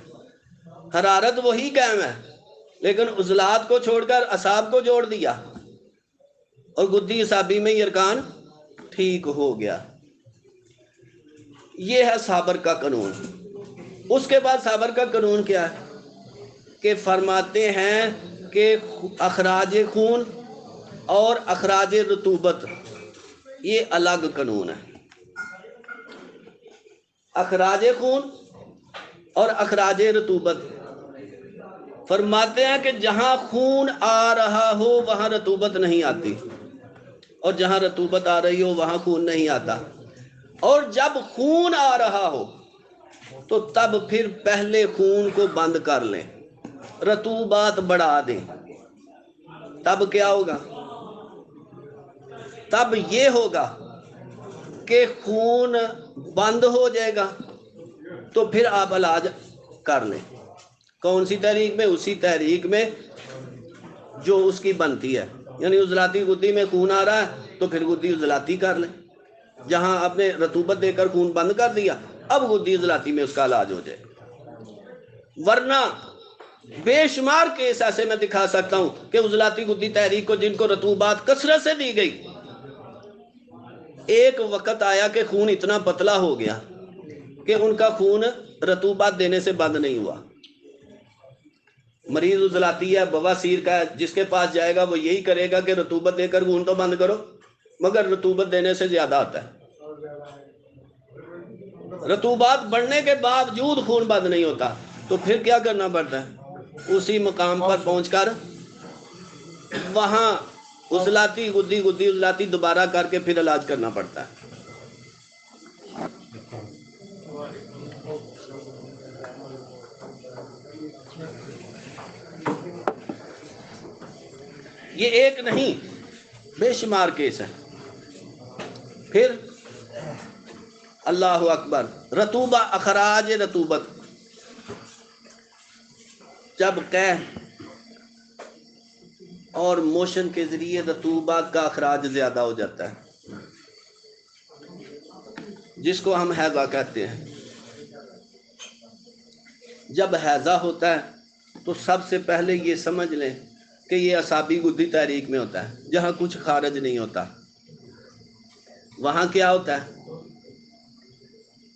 حرارت وہی قائم ہے لیکن عضلات کو چھوڑ کر اعصاب کو جوڑ دیا اور گدی اعصابی میں یرکان ٹھیک ہو گیا۔ یہ ہے صابر کا قانون۔ اس کے بعد صابر کا قانون کیا ہے کہ فرماتے ہیں کہ اخراج خون اور اخراج رطوبت یہ الگ قانون ہے۔ اخراج خون اور اخراج رطوبت فرماتے ہیں کہ جہاں خون آ رہا ہو وہاں رطوبت نہیں آتی اور جہاں رطوبت آ رہی ہو وہاں خون نہیں آتا، اور جب خون آ رہا ہو تو تب پھر پہلے خون کو بند کر لیں، رطوبات بڑھا دیں، تب کیا ہوگا؟ تب یہ ہوگا کہ خون بند ہو جائے گا تو پھر آپ علاج کر لیں۔ کون سی تحریک میں؟ اسی تحریک میں جو اس کی بنتی ہے، یعنی عضلاتی گدی میں خون آ رہا ہے تو پھر گدی عضلاتی کر لیں، جہاں آپ نے رطوبت دے کر خون بند کر دیا اب گدی عضلاتی میں اس کا علاج ہو جائے۔ ورنہ بے شمار کیس ایسے میں دکھا سکتا ہوں کہ عضلاتی گدی تحریک کو جن کو رطوبات کثرت سے دی گئی، ایک وقت آیا کہ خون اتنا پتلا ہو گیا کہ ان کا خون رطوبات دینے سے بند نہیں ہوا۔ مریض عضلاتی ہے، بواسیر کا ہے، جس کے پاس جائے گا وہ یہی کرے گا کہ رطوبت دے کر خون تو بند کرو، مگر رطوبت دینے سے زیادہ آتا ہے۔ رطوبات بڑھنے کے باوجود خون بند نہیں ہوتا، تو پھر کیا کرنا پڑتا ہے؟ اسی مقام پر پہنچ کر وہاں عضلاتی گدی عضلاتی دوبارہ کر کے پھر علاج کرنا پڑتا ہے۔ یہ ایک نہیں، بے شمار کیس ہے۔ پھر اللہ اکبر، رطوبہ، اخراج رطوبت، جب قے اور موشن کے ذریعے رطوبات کا اخراج زیادہ ہو جاتا ہے، جس کو ہم حیضہ کہتے ہیں۔ جب حیضہ ہوتا ہے تو سب سے پہلے یہ سمجھ لیں کہ یہ اعصابی گدی تحریک میں ہوتا ہے، جہاں کچھ خارج نہیں ہوتا۔ وہاں کیا ہوتا ہے؟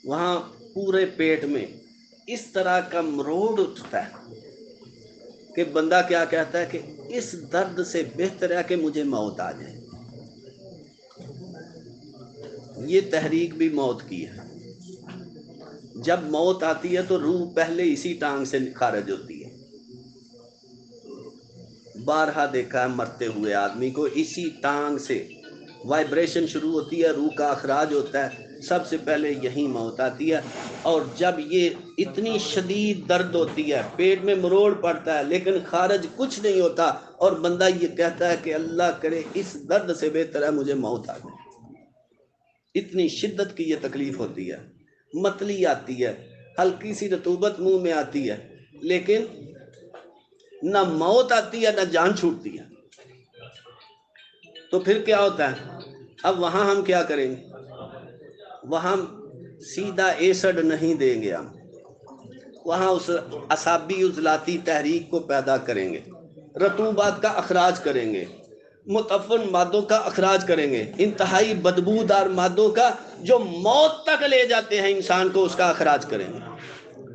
وہاں پورے پیٹ میں اس طرح کا مروڑ اٹھتا ہے کہ بندہ کیا کہتا ہے کہ اس درد سے بہتر ہے کہ مجھے موت آ جائے۔ یہ تحریک بھی موت کی ہے۔ جب موت آتی ہے تو روح پہلے اسی ٹانگ سے خارج ہوتی ہے۔ بارہا دیکھا ہے مرتے ہوئے آدمی کو، اسی ٹانگ سے وائبریشن شروع ہوتی ہے، روح کا اخراج ہوتا ہے، سب سے پہلے یہی موت آتی ہے۔ اور جب یہ اتنی شدید درد ہوتی ہے، پیٹ میں مروڑ پڑتا ہے لیکن خارج کچھ نہیں ہوتا، اور بندہ یہ کہتا ہے کہ اللہ کرے اس درد سے بہتر ہے مجھے موت آ جائے۔ اتنی شدت کی یہ تکلیف ہوتی ہے، متلی آتی ہے، ہلکی سی رطوبت منہ میں آتی ہے، لیکن نہ موت آتی ہے نہ جان چھوٹتی ہے۔ تو پھر کیا ہوتا ہے؟ اب وہاں ہم کیا کریں گے؟ وہاں سیدھا ایسڈ نہیں دیں گے، ہم وہاں اس اعصابی عضلاتی تحریک کو پیدا کریں گے، رطوبات کا اخراج کریں گے، متعفن مادوں کا اخراج کریں گے، انتہائی بدبودار مادوں کا جو موت تک لے جاتے ہیں انسان کو، اس کا اخراج کریں گے،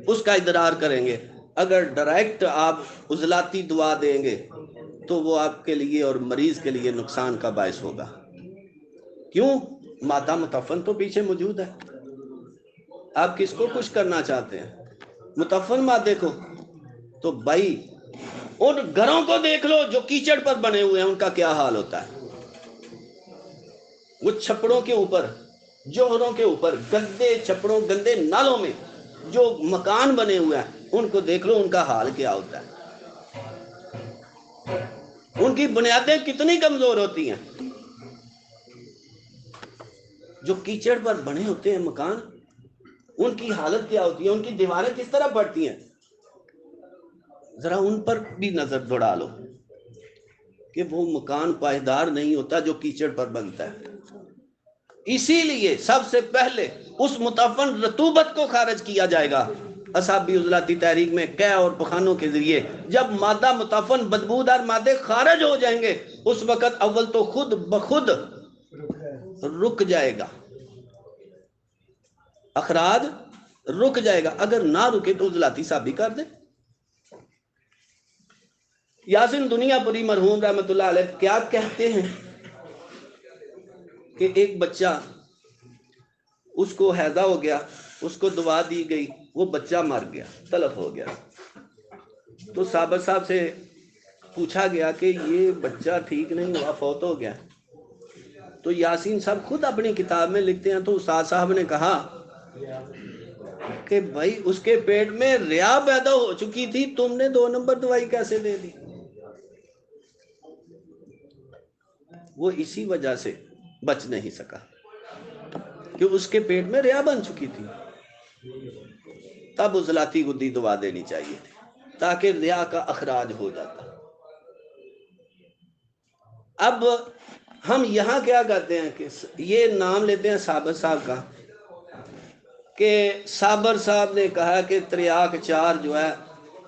اس کا ادرار کریں گے۔ اگر ڈائریکٹ آپ عضلاتی دوا دیں گے تو وہ آپ کے لیے اور مریض کے لیے نقصان کا باعث ہوگا۔ کیوں؟ مادہ متعفن تو پیچھے موجود ہے۔ آپ کس کو خوش کرنا چاہتے ہیں؟ متعفن مادے کو؟ تو بھائی ان گھروں کو دیکھ لو جو کیچڑ پر بنے ہوئے ہیں، ان کا کیا حال ہوتا ہے۔ وہ چھپڑوں کے اوپر، جوہروں کے اوپر، گندے چھپڑوں، گندے نالوں میں جو مکان بنے ہوئے ہیں، ان کو دیکھ لو ان کا حال کیا ہوتا ہے۔ ان کی بنیادیں کتنی کمزور ہوتی ہیں۔ جو کیچڑ پر بنے ہوتے ہیں مکان، ان کی حالت کیا ہوتی ہے، ان کی دیواریں کس طرح پڑتی ہیں۔ ذرا ان پر بھی نظر دوڑا لو کہ وہ مکان پائیدار نہیں ہوتا جو کیچڑ پر بنتا ہے۔ اسی لیے سب سے پہلے اس متعفن رطوبت کو خارج کیا جائے گا اعصابی عضلاتی تحریک میں، قے اور پخانوں کے ذریعے۔ جب مادہ متعفن بدبودار مادے خارج ہو جائیں گے، اس وقت اول تو خود بخود رک جائے گا، اخراج رک جائے گا۔ اگر نہ رکے تو عضلاتی صابی کر دے۔ یاسین دنیا پوری مرحوم رحمت اللہ علیہ کیا کہتے ہیں کہ ایک بچہ، اس کو حیضہ ہو گیا، اس کو دعا دی گئی، وہ بچہ مر گیا، تلف ہو گیا۔ تو صابر صاحب سے پوچھا گیا کہ یہ بچہ ٹھیک نہیں ہوا، فوت ہو گیا۔ تو یاسین صاحب خود اپنی کتاب میں لکھتے ہیں، تو استاد صاحب نے کہا کہ بھائی اس کے پیٹ میں ریا پیدا ہو چکی تھی، تم نے 2 نمبر دوائی کیسے دے دی؟ وہ اسی وجہ سے بچ نہیں سکا کہ اس کے پیٹ میں ریا بن چکی تھی۔ تب عضلاتی گدی دوا دینی چاہیے تھی تاکہ ریا کا اخراج ہو جاتا۔ اب ہم یہاں کیا کرتے ہیں کہ یہ نام لیتے ہیں صابر صاحب کا کہ صابر صاحب نے کہا کہ تریاک 4 جو ہے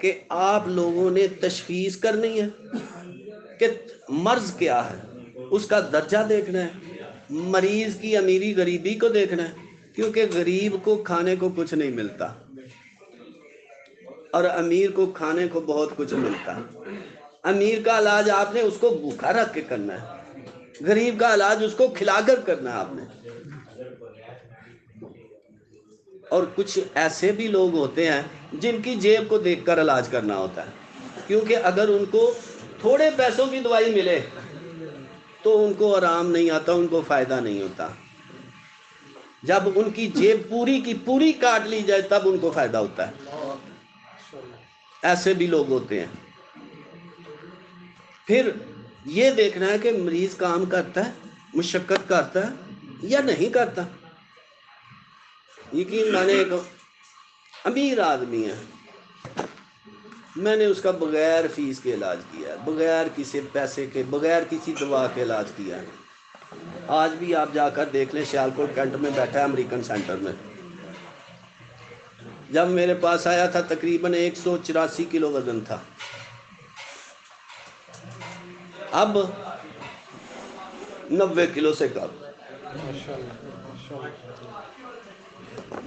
کہ آپ لوگوں نے تشخیص کرنی ہے کہ مرض کیا ہے، اس کا درجہ دیکھنا ہے، مریض کی امیری غریبی کو دیکھنا ہے، کیونکہ غریب کو کھانے کو کچھ نہیں ملتا اور امیر کو کھانے کو بہت کچھ ملتا ہے۔ امیر کا علاج آپ نے اس کو بھوکا رکھ کے کرنا ہے، غریب کا علاج اس کو کھلا کر کرنا ہے آپ نے۔ اور کچھ ایسے بھی لوگ ہوتے ہیں جن کی جیب کو دیکھ کر علاج کرنا ہوتا ہے، کیونکہ اگر ان کو تھوڑے پیسوں کی دوائی ملے تو ان کو آرام نہیں آتا، ان کو فائدہ نہیں ہوتا۔ جب ان کی جیب پوری کی پوری کاٹ لی جائے تب ان کو فائدہ ہوتا ہے۔ ایسے بھی لوگ ہوتے ہیں۔ پھر یہ دیکھنا ہے کہ مریض کام کرتا ہے، مشقت کرتا ہے یا نہیں کرتا۔ یقین مانے ایک امیر آدمی ہے، میں نے اس کا بغیر فیس کے علاج کیا ہے، بغیر کسی پیسے کے، بغیر کسی دوا کے علاج کیا ہے۔ آج بھی آپ جا کر دیکھ لیں، سیالکوٹ کینٹ میں بیٹھا ہے امریکن سینٹر میں۔ جب میرے پاس آیا تھا تقریباً 184 کلو وزن تھا، اب 90 کلو سے کم۔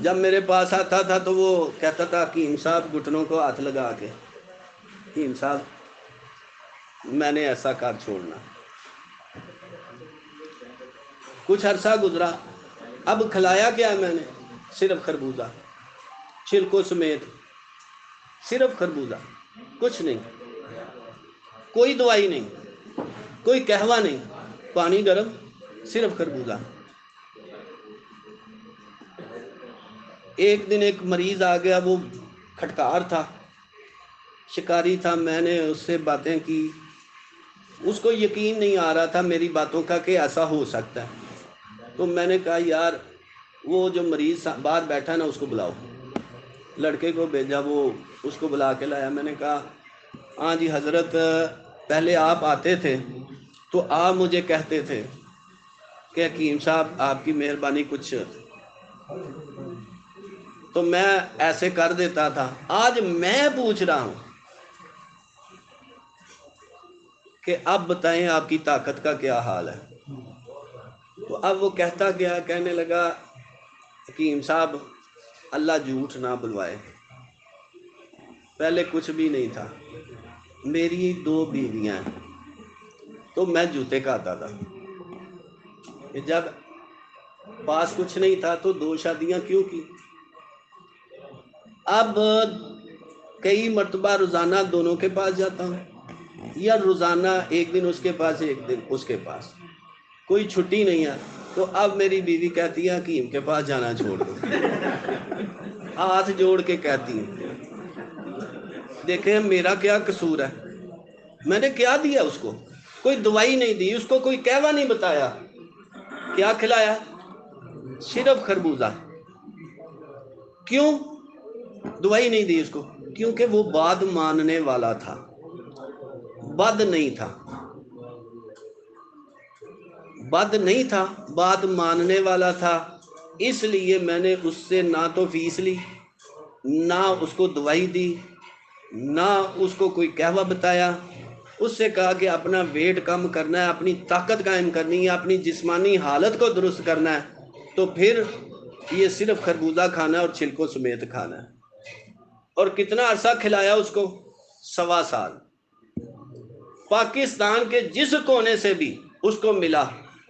جب میرے پاس آتا تھا تو وہ کہتا تھا حکیم صاحب گھٹنوں کو ہاتھ لگا کے، حکیم صاحب میں نے ایسا کر چھوڑنا۔ کچھ عرصہ گزرا، اب کھلایا کیا میں نے؟ صرف خربوزہ، چھلکوں سمیت، صرف خربوزہ، کچھ نہیں، کوئی دوائی نہیں، کوئی قہوہ نہیں، پانی گرم، صرف خربوزہ۔ ایک دن ایک مریض آ گیا، وہ کھٹکار تھا، شکاری تھا، میں نے اس سے باتیں کی، اس کو یقین نہیں آ رہا تھا میری باتوں کا کہ ایسا ہو سکتا ہے۔ تو میں نے کہا یار وہ جو مریض باہر بیٹھا نا اس کو بلاؤ، لڑکے کو بھیجا، وہ اس کو بلا کے لایا۔ میں نے کہا ہاں جی حضرت، پہلے آپ آتے تھے تو آپ مجھے کہتے تھے کہ حکیم صاحب آپ کی مہربانی کچھ، تو میں ایسے کر دیتا تھا۔ آج میں پوچھ رہا ہوں کہ اب بتائیں آپ کی طاقت کا کیا حال ہے۔ تو اب وہ کہتا گیا، کہنے لگا حکیم صاحب اللہ جھوٹ نہ بلوائے، پہلے کچھ بھی نہیں تھا، میری 2 بیویاں ہیں، تو میں جوتے کھاتا تھا، جب پاس کچھ نہیں تھا تو 2 شادیاں کیوں کی۔ اب کئی مرتبہ روزانہ دونوں کے پاس جاتا ہوں، یا روزانہ ایک دن اس کے پاس ایک دن اس کے پاس، کوئی چھٹی نہیں ہے۔ تو اب میری بیوی کہتی ہے حکیم کے پاس جانا چھوڑ دو، ہاتھ جوڑ کے کہتی ہیں۔ دیکھیں میرا کیا قصور ہے، میں نے کیا دیا اس کو؟ کوئی دوائی نہیں دی اس کو، کوئی قہوہ نہیں بتایا، کیا کھلایا؟ صرف خربوزہ۔ کیوں دوائی نہیں دی اس کو؟ کیونکہ وہ بات ماننے والا تھا، بد نہیں تھا، بد نہیں تھا، بات ماننے والا تھا۔ اس لیے میں نے اس سے نہ تو فیس لی، نہ اس کو دوائی دی، نہ اس کو کوئی قہوہ بتایا۔ اس سے کہا کہ اپنا ویٹ کم کرنا ہے، اپنی طاقت قائم کرنی ہے، اپنی جسمانی حالت کو درست کرنا ہے، تو پھر یہ صرف خربوزہ کھانا ہے اور چھلکوں سمیت کھانا ہے۔ اور کتنا عرصہ کھلایا اس کو؟ 1.25 سال۔ پاکستان کے جس کونے سے بھی اس کو ملا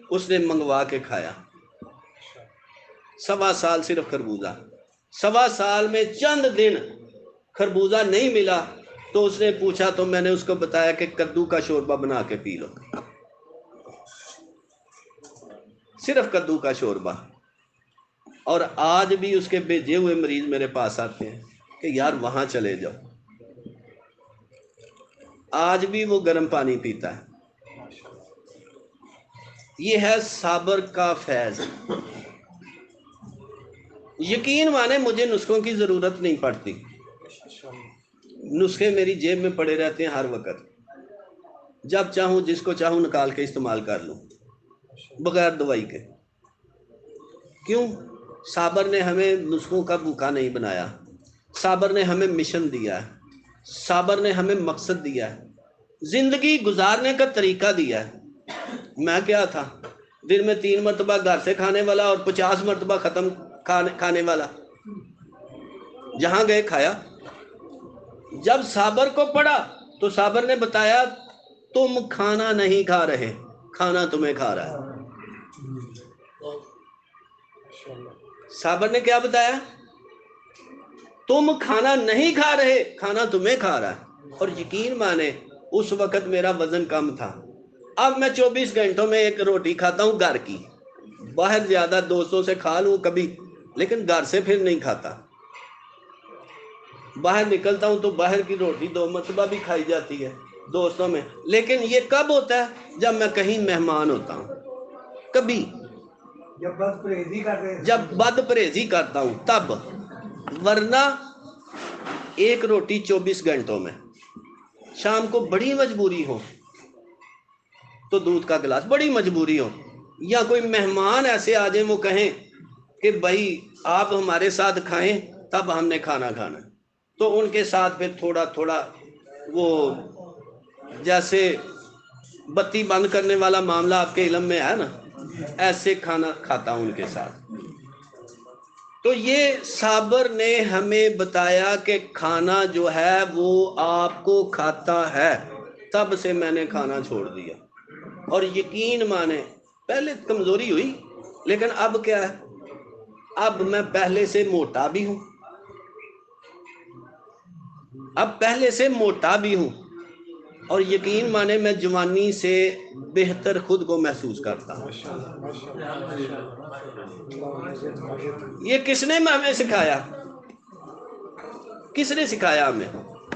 اس نے منگوا کے کھایا۔ 1.25 سال صرف خربوزہ۔ 1.25 سال میں چند دن خربوزہ نہیں ملا تو اس نے پوچھا، تو میں نے اس کو بتایا کہ کدو کا شوربہ بنا کے پی لو، صرف کدو کا شوربہ۔ اور آج بھی اس کے بھیجے ہوئے مریض میرے پاس آتے ہیں کہ یار وہاں چلے جاؤ، آج بھی وہ گرم پانی پیتا ہے۔ یہ ہے صابر کا فیض۔ یقین مانے مجھے نسخوں کی ضرورت نہیں پڑتی، نسخے میری جیب میں پڑے رہتے ہیں ہر وقت، جب چاہوں جس کو چاہوں نکال کے استعمال کر لوں بغیر دوائی کے۔ کیوں؟ صابر نے ہمیں نسخوں کا بھوکا نہیں بنایا، صابر نے ہمیں مشن دیا ہے صابر نے ہمیں مقصد دیا ہے، زندگی گزارنے کا طریقہ دیا ہے۔ میں کیا تھا؟ دن میں 3 مرتبہ گھر سے کھانے والا اور 50 مرتبہ ختم کھانے والا، جہاں گئے کھایا۔ جب صابر کو پڑھا تو صابر نے بتایا تم کھانا نہیں کھا رہے، کھانا تمہیں کھا رہا ہے۔ صابر نے کیا بتایا؟ تم کھانا نہیں کھا رہے، کھانا تمہیں کھا رہا ہے۔ اور یقین مانے اس وقت میرا وزن کم تھا، اب میں 24 گھنٹوں میں ایک روٹی کھاتا ہوں گھر کی، باہر زیادہ دوستوں سے کھا لوں کبھی، لیکن گھر سے پھر نہیں کھاتا۔ باہر نکلتا ہوں تو باہر کی روٹی 2 مرتبہ بھی کھائی جاتی ہے دوستوں میں، لیکن یہ کب ہوتا ہے؟ جب میں کہیں مہمان ہوتا ہوں، کبھی جب بد پرہیزی کرتا ہوں تب، ورنہ ایک روٹی 24 گھنٹوں میں۔ شام کو بڑی مجبوری ہو تو دودھ کا گلاس، بڑی مجبوری ہو، یا کوئی مہمان ایسے آ جائیں وہ کہیں کہ بھائی آپ ہمارے ساتھ کھائیں، تب ہم نے کھانا کھانا، تو ان کے ساتھ پھر تھوڑا تھوڑا وہ جیسے بتی بند کرنے والا معاملہ آپ کے علم میں ہے نا، ایسے کھانا کھاتا ہوں ان کے ساتھ۔ تو یہ صابر نے ہمیں بتایا کہ کھانا جو ہے وہ آپ کو کھاتا ہے، تب سے میں نے کھانا چھوڑ دیا۔ اور یقین مانے پہلے کمزوری ہوئی، لیکن اب کیا ہے؟ اب میں پہلے سے موٹا بھی ہوں، اب پہلے سے موٹا بھی ہوں، اور یقین مانے میں جوانی سے بہتر خود کو محسوس کرتا ہوں۔ یہ کس نے ہمیں سکھایا؟ کس نے سکھایا ہمیں؟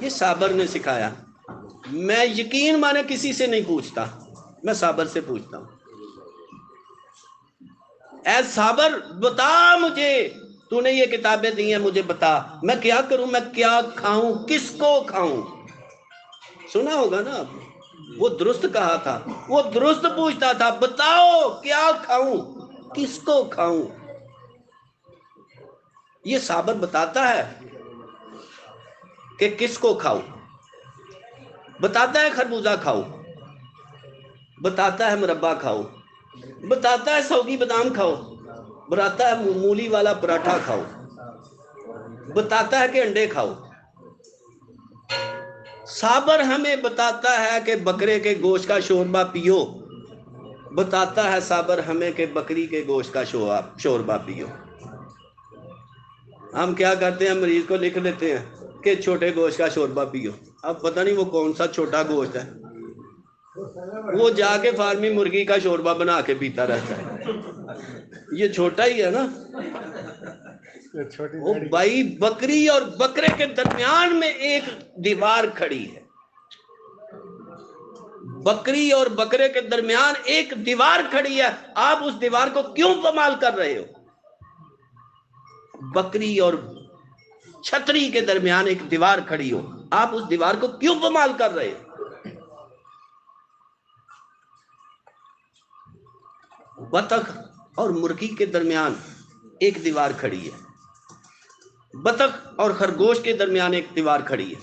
یہ صابر نے سکھایا۔ میں یقین مانے کسی سے نہیں پوچھتا، میں صابر سے پوچھتا ہوں، اے صابر بتا مجھے، تو نے یہ کتابیں دی ہیں، مجھے بتا میں کیا کروں، میں کیا کھاؤں، کس کو کھاؤں؟ سنا ہوگا نا آپ، وہ درست کہا تھا، وہ درست پوچھتا تھا، بتاؤ کیا کھاؤں، کس کو کھاؤں؟ یہ صابر بتاتا ہے کہ کس کو کھاؤ، بتاتا ہے خربوزہ کھاؤ، بتاتا ہے مربع کھاؤ، بتاتا ہے سوگی بادام کھاؤ، بتاتا ہے مولی والا پراٹھا کھاؤ، بتاتا ہے کہ انڈے کھاؤ۔ صابر ہمیں بتاتا ہے کہ بکرے کے گوشت کا شوربہ پیو، بتاتا ہے صابر ہمیں کہ بکری کے گوشت کا شوربہ پیو۔ ہم کیا کرتے ہیں؟ مریض کو لکھ دیتے ہیں کہ چھوٹے گوشت کا شوربہ پیو، اب پتہ نہیں وہ کون سا چھوٹا گوشت ہے، وہ جا کے فارمی مرغی کا شوربہ بنا کے پیتا رہتا ہے، یہ چھوٹا ہی ہے نا۔ وہ بھائی بکری اور بکرے کے درمیان میں ایک دیوار کھڑی ہے، بکری اور بکرے کے درمیان ایک دیوار کھڑی ہے، آپ اس دیوار کو کیوں پامال کر رہے ہو؟ بکری اور چھتری کے درمیان ایک دیوار کھڑی ہو، آپ اس دیوار کو کیوں پامال کر رہے ہو؟ بطخ اور مرغی کے درمیان ایک دیوار کھڑی ہے، بطخ اور خرگوش کے درمیان ایک دیوار کھڑی ہے،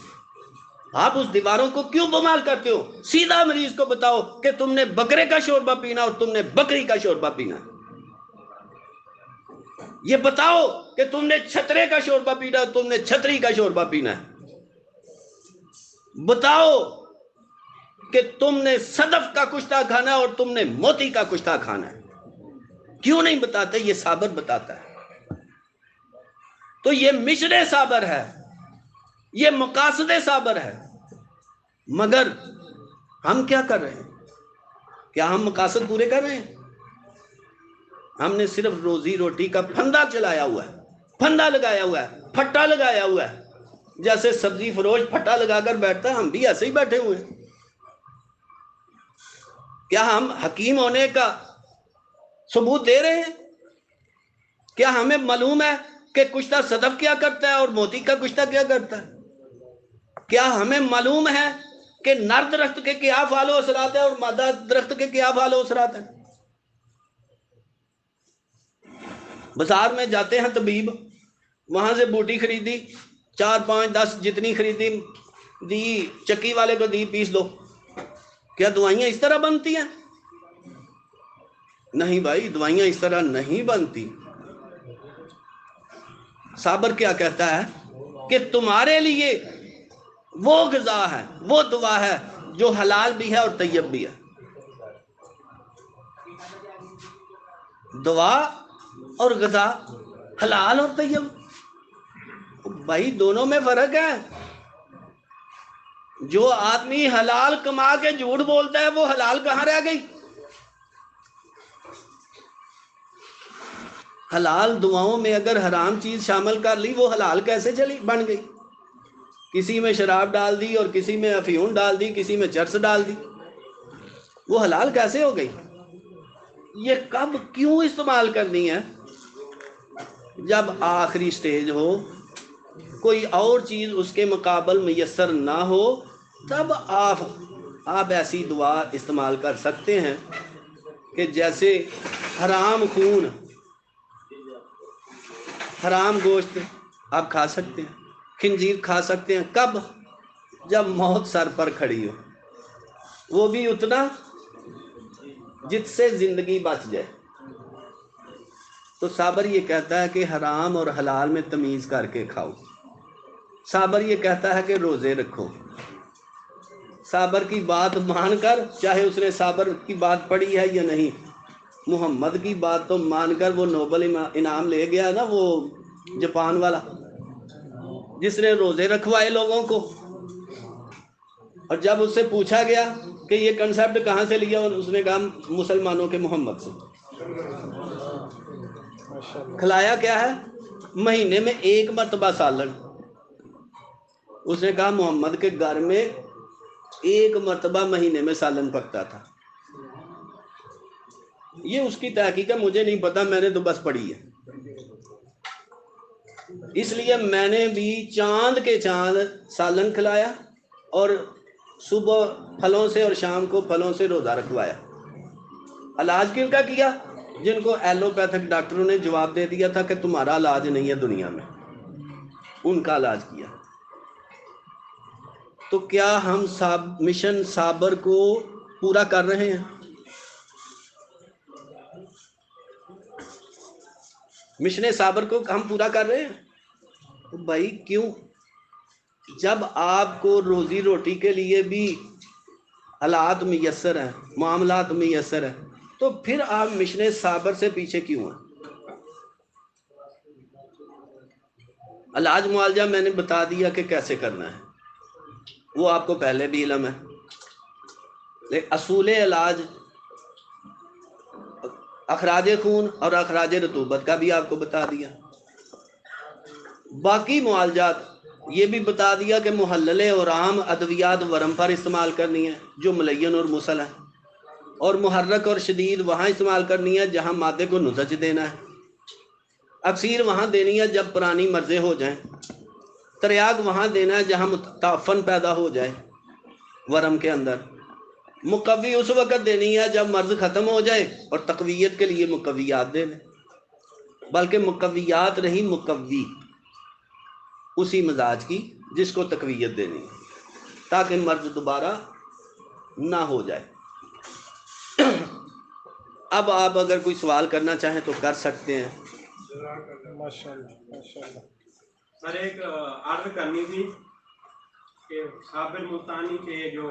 آپ اس دیواروں کو کیوں پامال کرتے ہو؟ سیدھا مریض کو بتاؤ کہ تم نے بکرے کا شوربہ پینا اور تم نے بکری کا شوربہ پینا، یہ بتاؤ کہ تم نے چھترے کا شوربہ پینا اور تم نے چھتری کا شوربہ پینا ہے، بتاؤ کہ تم نے صدف کا کشتہ کھانا ہے اور تم نے موتی کا کشتہ کھانا ہے۔ کیوں نہیں بتاتے؟ یہ صابر بتاتا ہے۔ تو یہ مشن صابر ہے، یہ مقاصد صابر ہے، مگر ہم کیا کر رہے ہیں؟ کیا ہم مقاصد پورے کر رہے ہیں؟ ہم نے صرف روزی روٹی کا پھندا چلایا ہوا ہے، پھندا لگایا ہوا ہے، پھٹا لگایا ہوا ہے، جیسے سبزی فروش پھٹا لگا کر بیٹھتا ہے، ہم بھی ایسے ہی بیٹھے ہوئے ہیں۔ کیا ہم حکیم ہونے کا ثبوت دے رہے ہیں؟ کیا ہمیں معلوم ہے کہ کشتہ صدف کیا کرتا ہے اور موتی کا کشتہ کیا کرتا ہے؟ کیا ہمیں معلوم ہے کہ نر درخت کے کیا فعال و اثرات ہیں اور مادہ درخت کے کیا فعال و اثرات ہیں؟ بازار میں جاتے ہیں طبیب، وہاں سے بوٹی خریدی، 4 5 10 جتنی خریدی، دی چکی والے کو دی پیس دو، کیا دوائیاں اس طرح بنتی ہیں؟ نہیں بھائی، دوائیاں اس طرح نہیں بنتی۔ صابر کیا کہتا ہے کہ تمہارے لیے وہ غذا ہے، وہ دوا ہے جو حلال بھی ہے اور طیب بھی ہے۔ دوا اور غذا، حلال اور طیب، بھائی دونوں میں فرق ہے۔ جو آدمی حلال کما کے جھوٹ بولتا ہے وہ حلال کہاں رہ گئی؟ حلال دعاؤں میں اگر حرام چیز شامل کر لی وہ حلال کیسے چلی بن گئی؟ کسی میں شراب ڈال دی اور کسی میں افیون ڈال دی، کسی میں چرس ڈال دی، وہ حلال کیسے ہو گئی؟ یہ کب کیوں استعمال کرنی ہے؟ جب آخری سٹیج ہو، کوئی اور چیز اس کے مقابل میسر نہ ہو، تب آپ ایسی دعا استعمال کر سکتے ہیں کہ جیسے حرام خون، حرام گوشت آپ کھا سکتے ہیں، خنزیر کھا سکتے ہیں۔ کب؟ جب موت سر پر کھڑی ہو، وہ بھی اتنا جس سے زندگی بچ جائے۔ تو صابر یہ کہتا ہے کہ حرام اور حلال میں تمیز کر کے کھاؤ۔ صابر یہ کہتا ہے کہ روزے رکھو۔ صابر کی بات مان کر، چاہے اس نے صابر کی بات پڑھی ہے یا نہیں، محمد کی بات تو مان کر وہ نوبل انعام لے گیا نا، وہ جاپان والا جس نے روزے رکھوائے لوگوں کو۔ اور جب اس سے پوچھا گیا کہ یہ کنسیپٹ کہاں سے لیا، اس نے کہا مسلمانوں کے محمد سے۔ کھلایا کیا ہے؟ مہینے میں 1 مرتبہ سالن۔ اس نے کہا محمد کے گھر میں 1 مرتبہ مہینے میں سالن پکتا تھا۔ یہ اس کی تحقیق ہے، مجھے نہیں پتا، میں نے تو بس پڑھی ہے۔ اس لیے میں نے بھی چاند کے چاند سالن کھلایا اور صبح پھلوں سے اور شام کو پھلوں سے روزہ رکھوایا۔ علاج کن کا کیا؟ جن کو ایلوپیتھک ڈاکٹروں نے جواب دے دیا تھا کہ تمہارا علاج نہیں ہے دنیا میں، ان کا علاج کیا۔ تو کیا ہم مشن صابر کو پورا کر رہے ہیں؟ مشن صابر کو ہم پورا کر رہے ہیں؟ بھائی کیوں؟ جب آپ کو روزی روٹی کے لیے بھی حالات میسر ہیں، معاملات میسر ہیں، تو پھر آپ مشن صابر سے پیچھے کیوں ہیں؟ علاج معالجہ میں نے بتا دیا کہ کیسے کرنا ہے، وہ آپ کو پہلے بھی علم ہے۔ لیکن اصول علاج اخراج خون اور اخراج رطوبت کا بھی آپ کو بتا دیا۔ باقی معالجات یہ بھی بتا دیا کہ محلل اور عام ادویات ورم پر استعمال کرنی ہے جو ملین اور مسل ہے، اور محرک اور شدید وہاں استعمال کرنی ہے جہاں مادے کو نزج دینا ہے، اکسیر وہاں دینی ہے جب پرانی مرضیں ہو جائیں، تریاگ وہاں دینا ہے جہاں تعفن پیدا ہو جائے ورم کے اندر، مقوی اس وقت دینی ہے جب مرض ختم ہو جائے، اور تقویت کے لیے مقویات دے لیں، بلکہ مقویات رہی مقوی اسی مزاج کی جس کو تقویت دینی ہے تاکہ مرض دوبارہ نہ ہو جائے۔ اب آپ اگر کوئی سوال کرنا چاہیں تو کر سکتے ہیں۔ سر ایک عرض کرنی تھی کہ صابر ملتانی کے جو